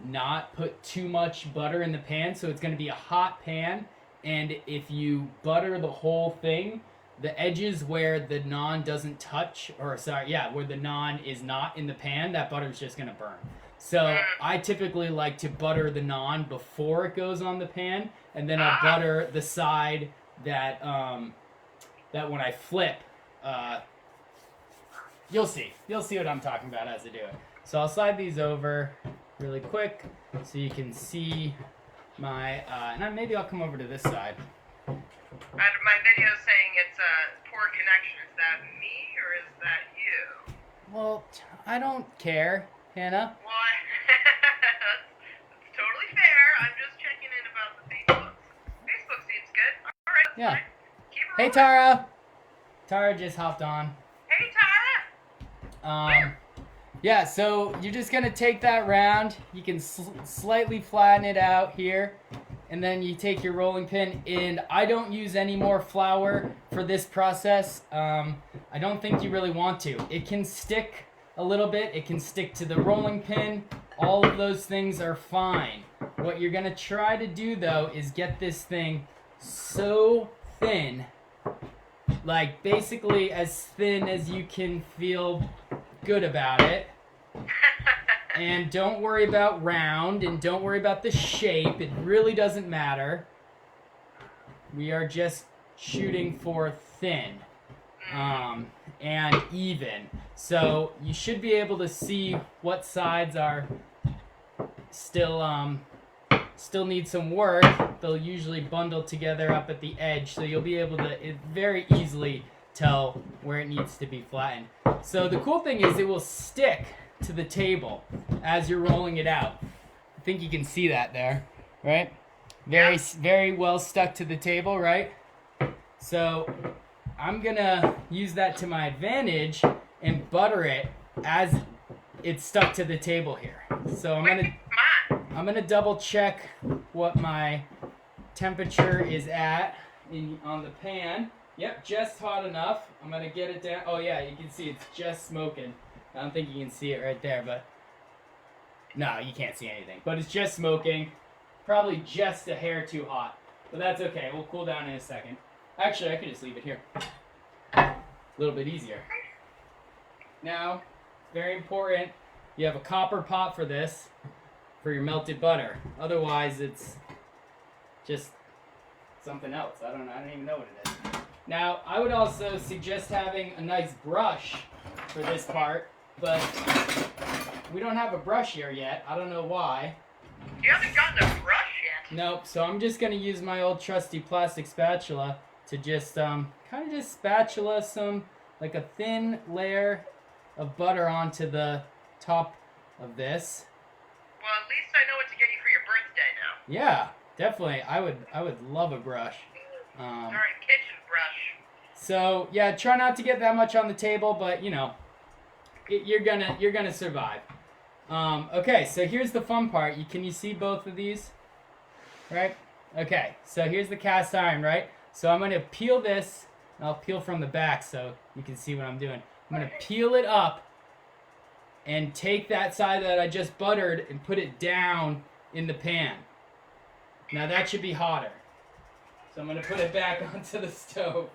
not put too much butter in the pan, so it's going to be a hot pan, and if you butter the whole thing, the edges where the naan doesn't touch, or sorry, yeah, where the naan is not in the pan, that butter is just going to burn. So I typically like to butter the naan before it goes on the pan, and then I butter the side that that when I flip, you'll see what I'm talking about as I do it. So I'll slide these over really quick so you can see my, and maybe I'll come over to this side. My video is saying it's a poor connection. Is that me or is that you? Well, I don't care, Hannah. Well, that's totally fair. I'm just checking in about the Facebook. Facebook seems good. All right. Yeah. Fine. Keep it rolling. Hey, Tara. Tara just hopped on. Hey, Tara. Yeah, so you're just going to take that round. You can slightly flatten it out here. And then you take your rolling pin, and I don't use any more flour for this process. I don't think you really want to. It can stick a little bit. It can stick to the rolling pin. All of those things are fine. What you're going to try to do, though, is get this thing so thin, like basically as thin as you can feel good about it. And don't worry about round, and don't worry about the shape. It really doesn't matter. We are just shooting for thin and even. So you should be able to see what sides are still need some work. They'll usually bundle together up at the edge, so you'll be able to very easily tell where it needs to be flattened. So the cool thing is it will stick to the table as you're rolling it out. I think you can see that there, right? Very well stuck to the table, right? So I'm gonna use that to my advantage and butter it as it's stuck to the table here. So I'm gonna double check what my temperature is at on the pan. Yep, just hot enough. I'm gonna get it down. Oh yeah, you can see it's just smoking. I don't think you can see it right there, but no, you can't see anything. But it's just smoking. Probably just a hair too hot. But that's okay. We'll cool down in a second. Actually, I could just leave it here. A little bit easier. Now, very important, you have a copper pot for this, for your melted butter. Otherwise, it's just something else. I don't even know what it is. Now, I would also suggest having a nice brush for this part, but we don't have a brush here yet. I don't know why. You haven't gotten a brush yet? Nope, so I'm just going to use my old trusty plastic spatula to just kind of just spatula some, like a thin layer of butter onto the top of this. Well, at least I know what to get you for your birthday now. Yeah, definitely. I would love a brush. Sorry, kitchen brush. So yeah, try not to get that much on the table, but you know, you're gonna survive. Okay, so here's the fun part. Can you see both of these? Right? Okay, so here's the cast iron, right? So I'm gonna peel this, and I'll peel from the back so you can see what I'm doing. I'm gonna peel it up and take that side that I just buttered and put it down in the pan. Now that should be hotter. So I'm gonna put it back onto the stove.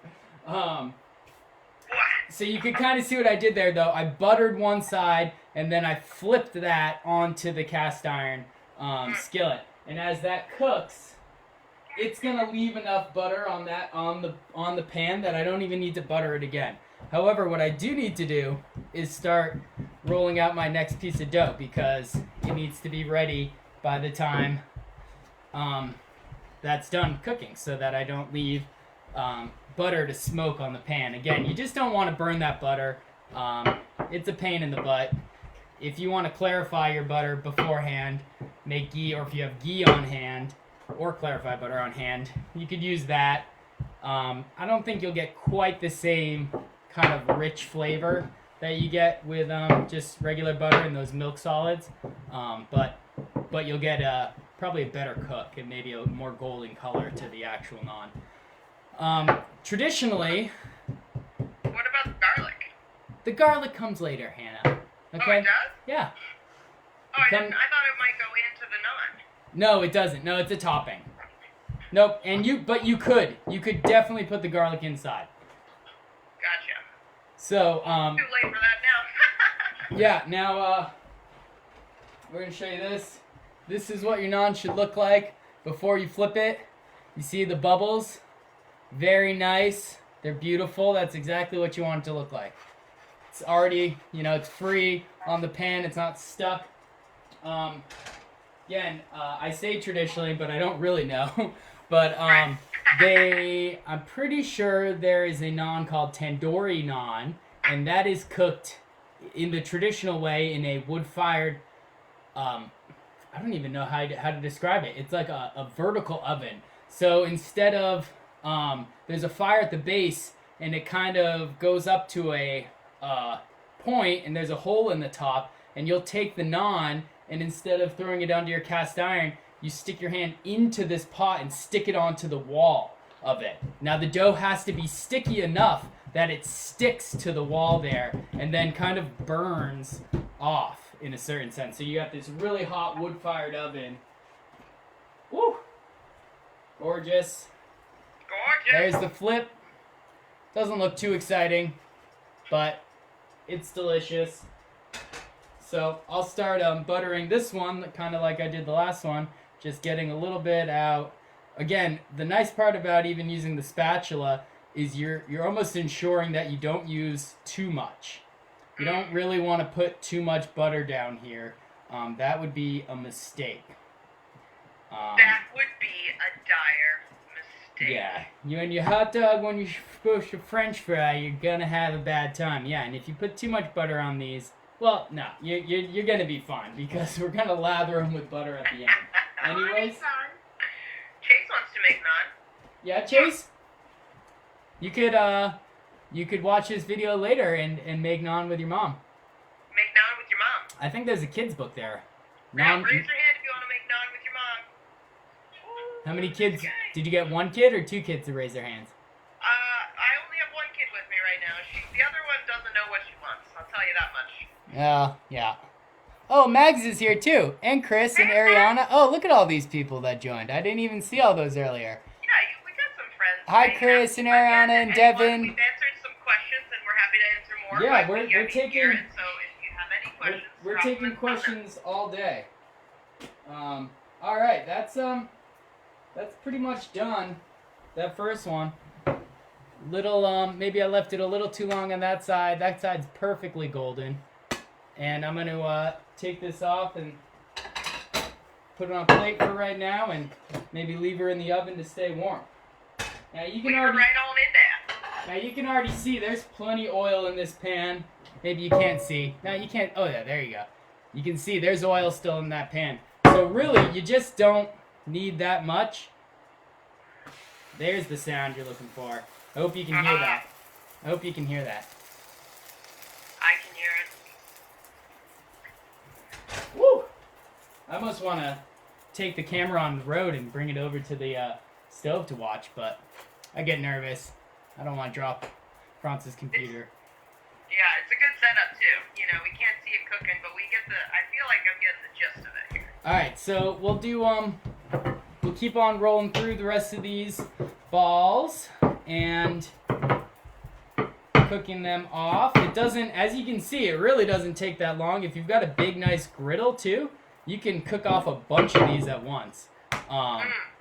So you can kind of see what I did there though. I buttered one side and then I flipped that onto the cast iron skillet. And as that cooks, it's gonna leave enough butter on the pan that I don't even need to butter it again. However, what I do need to do is start rolling out my next piece of dough because it needs to be ready by the time that's done cooking so that I don't leave butter to smoke on the pan. Again, you just don't want to burn that butter. It's a pain in the butt. If you want to clarify your butter beforehand, make ghee, or if you have ghee on hand or clarified butter on hand, you could use that. I don't think you'll get quite the same kind of rich flavor that you get with just regular butter and those milk solids, but you'll get probably a better cook and maybe a more golden color to the actual naan. Traditionally, what about the garlic? The garlic comes later, Hannah. Okay? Oh, it does? Yeah. Oh, I thought it might go into the naan. No, it doesn't. No, it's a topping. Nope. But you could definitely put the garlic inside. Gotcha. So, too late for that now. yeah, now, we're gonna show you this. This is what your naan should look like before you flip it. You see the bubbles? Very nice. They're beautiful. That's exactly what you want it to look like. It's already, it's free on the pan. It's not stuck. Again, I say traditionally, but I don't really know. But I'm pretty sure there is a naan called tandoori naan, and that is cooked in the traditional way in a wood-fired, I don't even know how to describe it. It's like a vertical oven. So instead of, there's a fire at the base, and it kind of goes up to a point, and there's a hole in the top, and you'll take the naan, and instead of throwing it onto your cast iron, you stick your hand into this pot and stick it onto the wall of it. Now the dough has to be sticky enough that it sticks to the wall there and then kind of burns off in a certain sense. So you got this really hot wood-fired oven. Woo! Gorgeous. There's the flip. Doesn't look too exciting, but it's delicious. So I'll start buttering this one, kind of like I did the last one, just getting a little bit out. Again, the nice part about even using the spatula is you're almost ensuring that you don't use too much. You don't really want to put too much butter down here. That would be a mistake. That would be a dire mistake. Yeah, you and your hot dog, when you're supposed to French fry, you're gonna have a bad time. Yeah, and if you put too much butter on these, well, no, you're gonna be fine because we're gonna lather them with butter at the end. Anyways, Chase wants to make naan. Yeah, Chase, you could watch this video later and make naan with your mom. Make naan with your mom. I think there's a kid's book there. Yeah, raise your hand if you want to make naan with your mom. How many kids? Did you get one kid or two kids to raise their hands? I The other one doesn't know what she wants. I'll tell you that much. Yeah. Oh, Mags is here too, and Chris and Ariana. Oh, look at all these people that joined. I didn't even see all those earlier. Yeah, we got some friends. Hi, Chris and Ariana and Devin. We've answered some questions, and we're happy to answer more. Yeah, we're taking. Garrett, so if you have any questions, we're taking questions all day. All right, that's pretty much done. That first one. Maybe I left it a little too long on that side. That side's perfectly golden. And I'm gonna take this off and put it on a plate for right now, and maybe leave her in the oven to stay warm. Now you can already right on in there. Now you can already see there's plenty oil in this pan. Maybe you can't see. Now you can't. Oh yeah, there you go. You can see there's oil still in that pan. So really, you just don't need that much. There's the sound you're looking for. I hope you can hear that. I hope you can hear that. I can hear it. Woo! I almost want to take the camera on the road and bring it over to the stove to watch, but I get nervous. I don't want to drop France's computer. Yeah, it's a good setup too. You know, we can't see it cooking, but we get I feel like I'm getting the gist of it here. Alright, so we'll do, we'll keep on rolling through the rest of these balls and cooking them off. It doesn't, as you can see, it really doesn't take that long. If you've got a big, nice griddle too, you can cook off a bunch of these at once.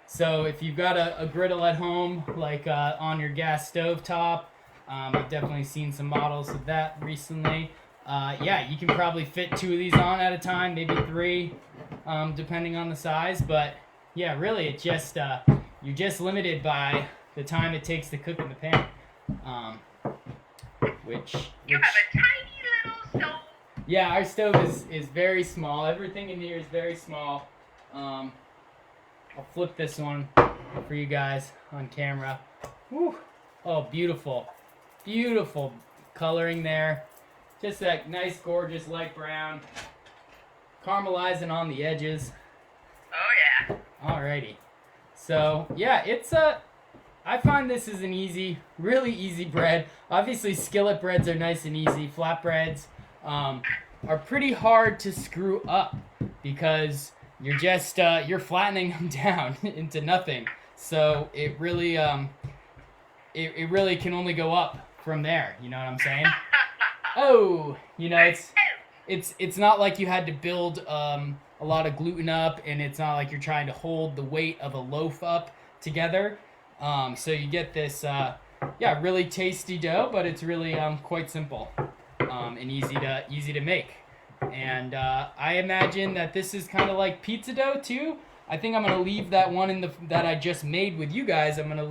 So if you've got a griddle at home, like on your gas stove top, I've definitely seen some models of that recently. Yeah, you can probably fit 2 of these on at a time, maybe 3, depending on the size. But yeah, really, it just you're just limited by the time it takes to cook in the pan. Which you have a tiny little stove. Yeah, our stove is very small. Everything in here is very small. I'll flip this one for you guys on camera. Whew. Oh, beautiful. Beautiful coloring there. Just that nice, gorgeous light brown. Caramelizing on the edges. Oh, yeah. Alrighty. So, yeah, I find this is an easy, really easy bread. Obviously, skillet breads are nice and easy. Flatbreads are pretty hard to screw up because you're just, you're flattening them down into nothing. So, it really can only go up from there. You know what I'm saying? Oh, you know, it's not like you had to build a lot of gluten up, and it's not like you're trying to hold the weight of a loaf up together. So you get this, yeah, really tasty dough, but it's really quite simple and easy to make. And I imagine that this is kind of like pizza dough too. I think I'm gonna leave that one that I just made with you guys. I'm gonna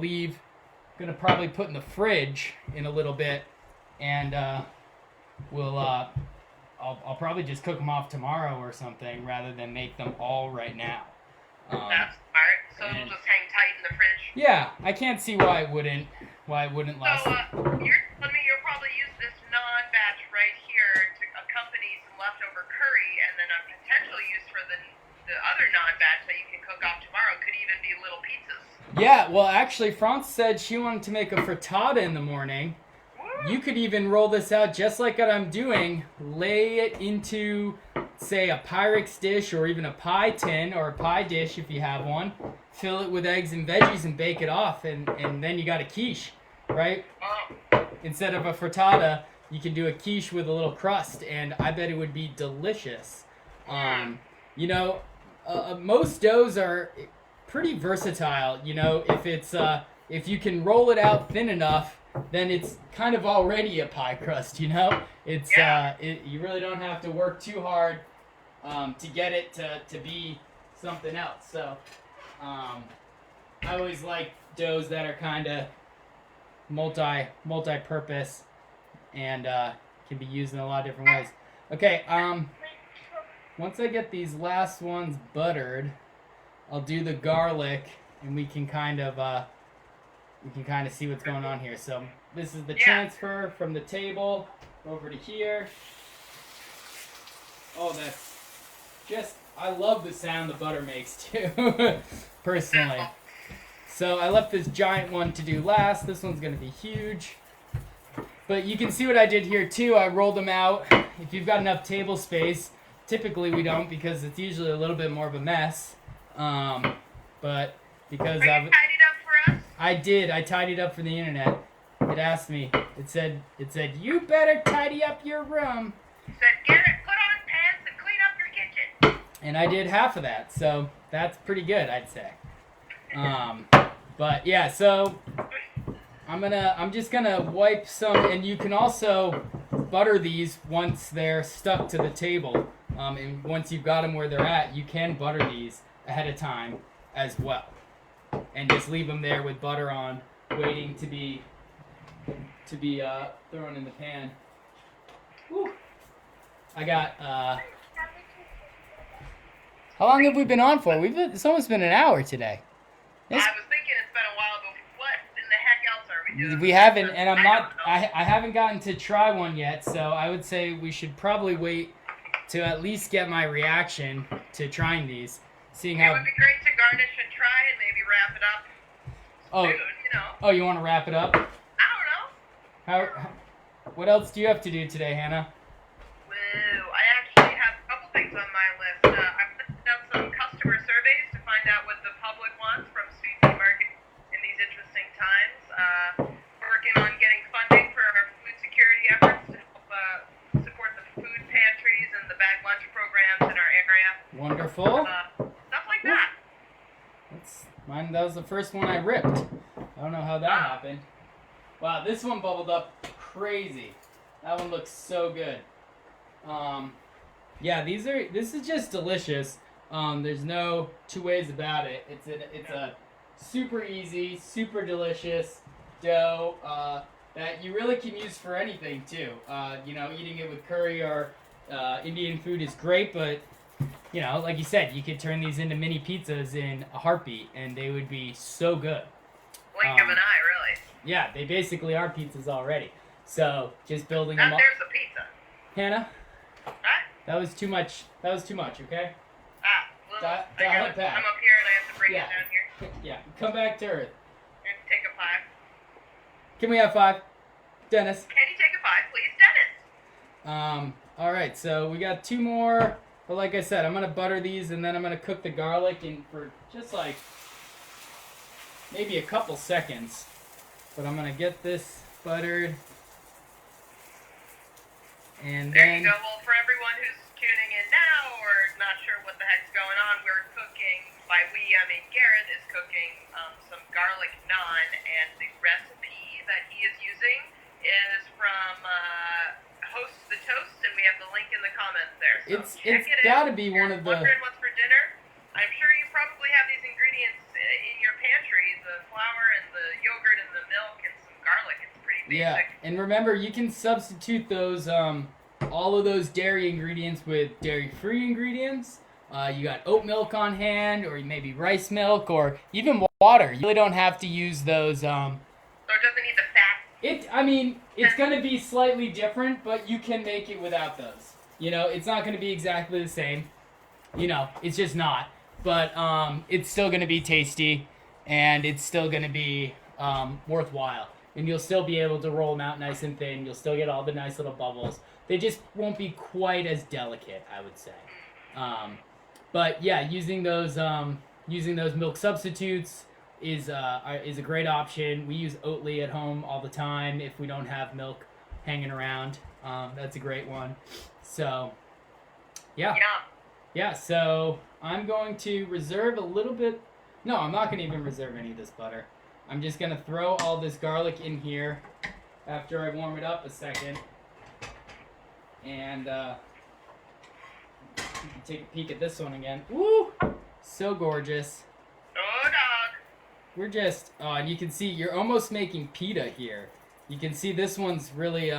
probably put in the fridge in a little bit, and I'll probably just cook them off tomorrow or something rather than make them all right now. That's smart. So it'll just hang tight in the fridge. Yeah, I can't see why it wouldn't last. So you're telling me you'll probably use this naan batch right here to accompany some leftover curry, and then a potential use for the other naan batch that you can cook off tomorrow could even be little pizzas. Yeah, well, actually, France said she wanted to make a frittata in the morning. You could even roll this out just like what I'm doing. Lay it into, say, a Pyrex dish or even a pie tin or a pie dish if you have one. Fill it with eggs and veggies and bake it off, and then you got a quiche, right? Instead of a frittata, you can do a quiche with a little crust, and I bet it would be delicious. You know, most doughs are pretty versatile. You know, if you can roll it out thin enough, then it's kind of already a pie crust, you know? It's you really don't have to work too hard to get it to be something else. So I always like doughs that are kind of multi-purpose and can be used in a lot of different ways. Okay, once I get these last ones buttered, I'll do the garlic, and we can kind of see what's going on here. So this is the transfer from the table over to here. Oh, that's just, I love the sound the butter makes too, personally. So I left this giant one to do last. This one's going to be huge. But you can see what I did here too. I rolled them out. If you've got enough table space, typically we don't because it's usually a little bit more of a mess. But because Are you tidied up for us? I did. I tidied up for the internet. It asked me. It said you better tidy up your room. It said, Garrett, put on pants and clean up your kitchen. And I did half of that, so that's pretty good, I'd say. But yeah, so I'm just gonna wipe some, and you can also butter these once they're stuck to the table. And once you've got them where they're at, you can butter these ahead of time as well, and just leave them there with butter on, waiting to be thrown in the pan. Whew. I got how long have we been on for? It's almost been an hour today. I was thinking it's been a while, but what in the heck else are we doing? We haven't, and I haven't gotten to try one yet, so I would say we should probably wait to at least get my reaction to trying these. Seeing how... It would be great to garnish and try and maybe wrap it up. Oh, soon, you know. Oh, you want to wrap it up? I don't know. What else do you have to do today, Hannah? Well, I actually have a couple things on my list. I've listed out some customer surveys to find out what the public wants from Sweet Pea Market in these interesting times. Working on getting funding for our food security efforts to help support the food pantries and the bag lunch programs in our area. Wonderful. Stuff like that. That was the first one I ripped. I don't know how that happened. Wow, this one bubbled up crazy. That one looks so good. Yeah, this is just delicious. There's no two ways about it. It's a super easy, super delicious dough that you really can use for anything too. Eating it with curry or Indian food is great, but like you said, you could turn these into mini pizzas in a heartbeat, and they would be so good. Blink of an eye, really. Yeah, they basically are pizzas already. So just building them up. There's a pizza. Hannah, What? that was too much. Okay. Well, Dial it back. I'm up here and I have to bring it down here. Yeah, come back to earth. Here, take a 5. Can we have 5, Dennis? Can you take a 5, please, Dennis? All right. So we got 2 more. But like I said, I'm gonna butter these, and then I'm gonna cook the garlic in for just like maybe a couple seconds. But I'm gonna get this buttered. And there then, you go. Well, for everyone who's tuning in now or not sure what the heck's going on, we're cooking, by we, I mean Garrett is cooking some garlic naan, and the recipe that he is using is from Host the Toast, and we have the link in the comments there. So it's got to be one of the... Wondering what's for dinner? I'm sure you probably have these ingredients in your pantry, the flour and the yogurt and the milk and some garlic. It's pretty basic. Yeah, and remember, you can substitute those all of those dairy ingredients with dairy-free ingredients. You got oat milk on hand, or maybe rice milk, or even water. You really don't have to use those. So it doesn't need the fat. It's going to be slightly different, but you can make it without those. It's not going to be exactly the same. It's just not. But it's still going to be tasty, and it's still going to be worthwhile. And you'll still be able to roll them out nice and thin. You'll still get all the nice little bubbles. They just won't be quite as delicate, I would say. But yeah, using those milk substitutes is a great option. We use Oatly at home all the time if we don't have milk hanging around. That's a great one. So yeah. So I'm going to reserve a little bit. No, I'm not going to even reserve any of this butter. I'm just going to throw all this garlic in here after I warm it up a second. And take a peek at this one again. Woo! So gorgeous. Oh, dog. We're just, and you can see you're almost making pita here. You can see this one's really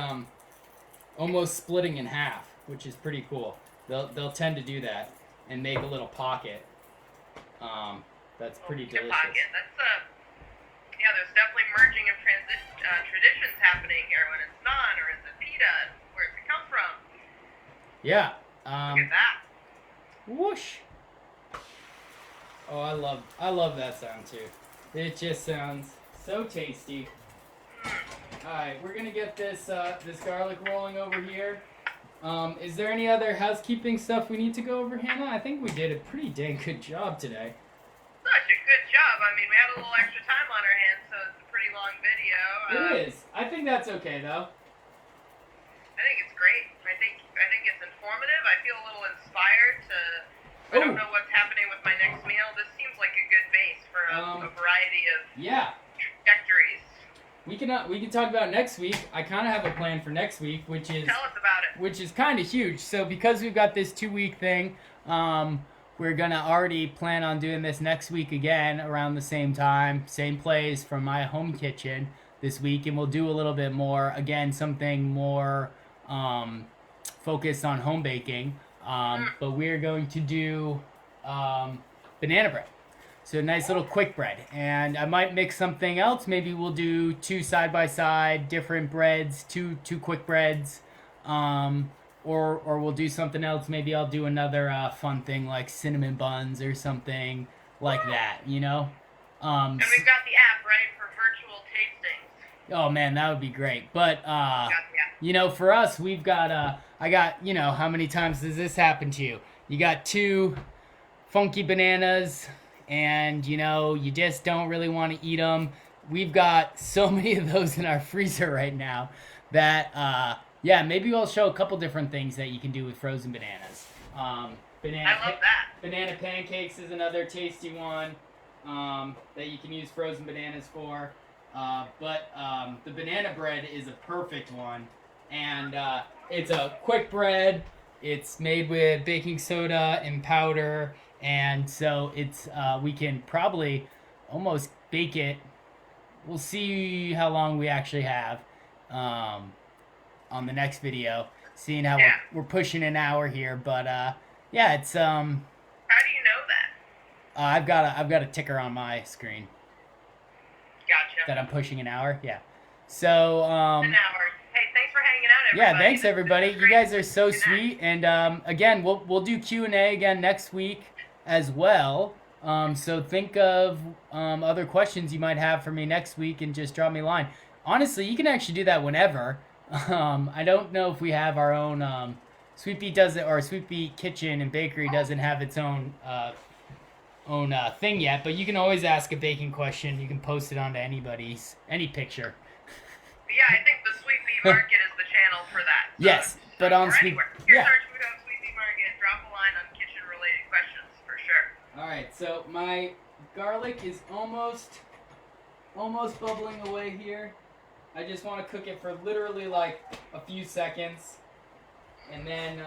almost splitting in half, which is pretty cool. They'll tend to do that and make a little pocket. That's pretty delicious. Pocket. That's there's definitely merging of traditions happening here. When it's naan or is it pita? Where does it come from? Yeah. Look at that. Whoosh. Oh, I love that sound too. It just sounds so tasty. Alright, we're gonna get this this garlic rolling over here. Is there any other housekeeping stuff we need to go over, Hannah? I think we did a pretty dang good job today. Such a good job. I mean, we had a little extra time on our hands, so it's a pretty long video. It is. I think that's okay, though. I think it's great. I think it's informative. I feel a little inspired to. I don't know what's happening with my next meal. This seems like a good base for a variety of trajectories. We can talk about next week. I kind of have a plan for next week, which is tell us about it. Which is kind of huge. So because we've got this 2-week thing, we're gonna already plan on doing this next week again around the same time, same place from my home kitchen this week, and we'll do a little bit more again, something more focused on home baking. But we're going to do banana bread. So a nice little quick bread. And I might mix something else. Maybe we'll do 2 side-by-side different breads, two quick breads. Or we'll do something else. Maybe I'll do another fun thing like cinnamon buns or something like that, you know? And we've got the app, right, for virtual tastings. Oh, man, that would be great. But, you know, for us, we've got, I got, you know, how many times does this happen to you? You got 2 funky bananas, and, you know, you just don't really want to eat them. We've got so many of those in our freezer right now that, yeah, maybe I'll show a couple different things that you can do with frozen bananas. I love that. Banana pancakes is another tasty one that you can use frozen bananas for. But the banana bread is a perfect one. And it's a quick bread. It's made with baking soda and powder. And so it's we can probably almost bake it. We'll see how long we actually have on the next video. Seeing how we're pushing an hour here. But yeah, it's How do you know that? I've got a ticker on my screen. Gotcha. That I'm pushing an hour. Yeah. So an hour. Hey, thanks for hanging out, everybody. Yeah, thanks everybody. You guys are so sweet. And again, we'll do Q&A again next week as well. So think of other questions you might have for me next week and just drop me a line. Honestly, you can actually do that whenever. I don't know if we have our own Sweet Beet does it, or Sweet Beet Kitchen and Bakery doesn't have its own thing yet, but you can always ask a baking question. You can post it onto any picture. Yeah, I think the Sweet Beet Market is the channel for that. So yes, but on Sweet Here's our Food Hub Sweet Beet Market. Drop a line on kitchen-related questions for sure. All right, so my garlic is almost bubbling away here. I just want to cook it for literally like a few seconds, and then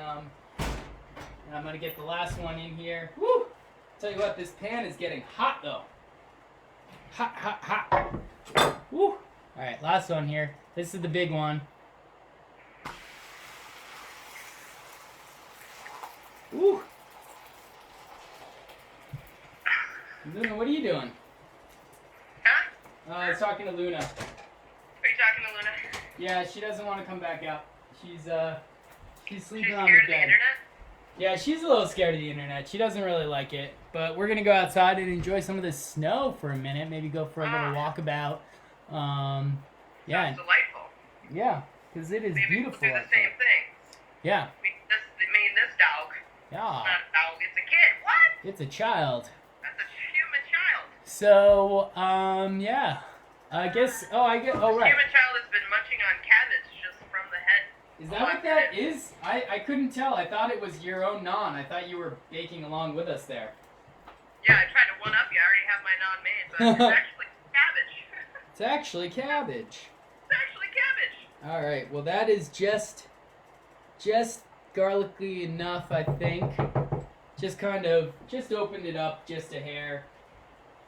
I'm gonna get the last one in here. Woo! Tell you what, this pan is getting hot though. Hot, hot, hot. Woo! All right, last one here. This is the big one. Woo! Luna, what are you doing? Huh? I was talking to Luna. Are you talking to Luna? Yeah, she doesn't want to come back out. She's sleeping She's on scared the of the bed. internet? Yeah, she's a little scared of the internet. She doesn't really like it. But we're going to go outside and enjoy some of the snow for a minute. Maybe go for a little walkabout. Yeah. Sounds delightful. Yeah, because it is Maybe beautiful. we'll do the same thing. Yeah. This dog. Yeah. It's not a dog, it's a kid. What? It's a child. That's a human child. So, yeah. I guess, oh, right. Human child has been munching on cabbage just from the head. Is that what that is? I couldn't tell. I thought it was your own naan. I thought you were baking along with us there. Yeah, I tried to one-up you. I already have my naan made, but it's actually cabbage. It's actually cabbage. It's actually cabbage. All right. Well, that is just garlicky enough, I think. Just opened it up just a hair.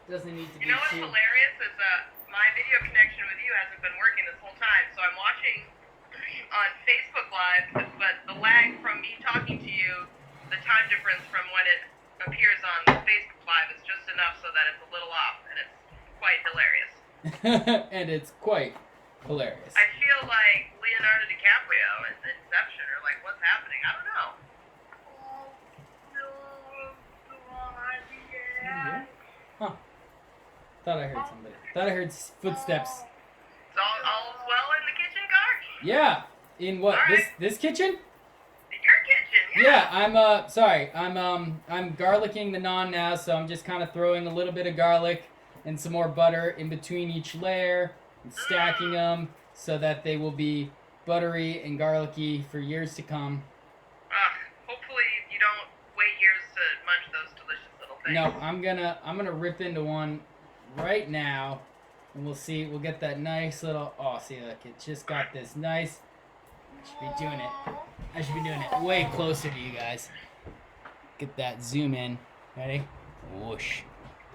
Doesn't need to be You know what's too... hilarious is my video connection with you hasn't been working this whole time, so I'm watching on Facebook Live, but the lag from me talking to you, the time difference from when it appears on Facebook Live is just enough so that it's a little off, and it's quite hilarious. And it's quite hilarious. I feel like Leonardo DiCaprio in Inception, or like, what's happening? I don't know. Huh. Thought I heard somebody. Thought I heard footsteps. It's all's well in Yeah. In what? All right. This kitchen? In your kitchen, Yeah, I'm sorry. I'm garlicking the naan now, so I'm just kind of throwing a little bit of garlic and some more butter in between each layer and stacking them so that they will be buttery and garlicky for years to come. Hopefully you don't wait years to munch those delicious little things. No, I'm gonna rip into one right now, and we'll see. We'll get that nice little. Oh, see, look, it just got this nice. I should be doing it. I should be doing it way closer to you guys. Get that zoom in. Ready? Whoosh.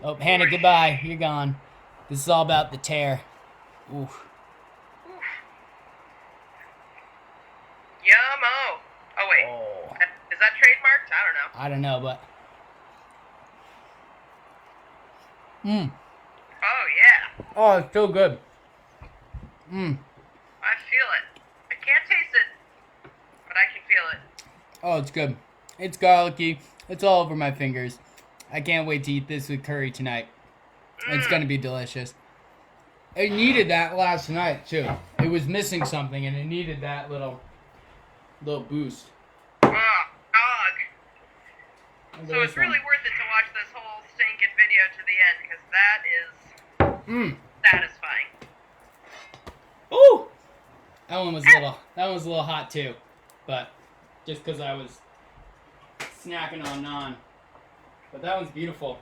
Oh, Hannah, goodbye. You're gone. This is all about the tear. Oof. Yum-o. Oh, wait. Oh. Is that trademarked? I don't know. I don't know, but. Mmm. Oh, yeah. Oh, it's so good. Mmm. I feel it. I can't taste it, but I can feel it. Oh, it's good. It's garlicky. It's all over my fingers. I can't wait to eat this with curry tonight. It's gonna be delicious. It needed that last night too. It was missing something, and it needed that little boost. Oh, dog. So it's really worth it to watch this whole stinking video to the end, because that is satisfying. Ooh! That one was a little hot too, but just because I was snacking on naan. But that one's beautiful.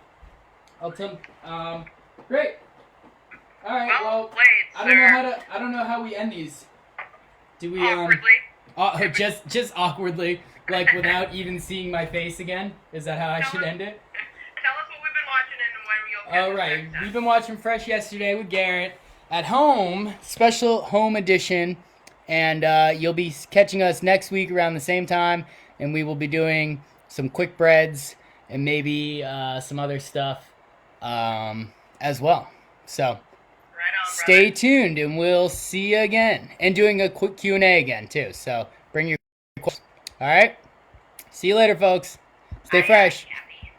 Great. All right. Well, Played, I don't know how we end these. Do we awkwardly? just awkwardly, like without even seeing my face again? Is that how I should end it? Tell us what we've been watching and when you'll catch All us right. next time. We've been watching Fresh Yesterday with Garrett at home, special home edition, and you'll be catching us next week around the same time, and we will be doing some quick breads and maybe some other stuff as well. So Right on, stay brother. tuned, and we'll see you again. And doing a quick Q&A again, too. So bring your questions. All right? See you later, folks. Stay fresh.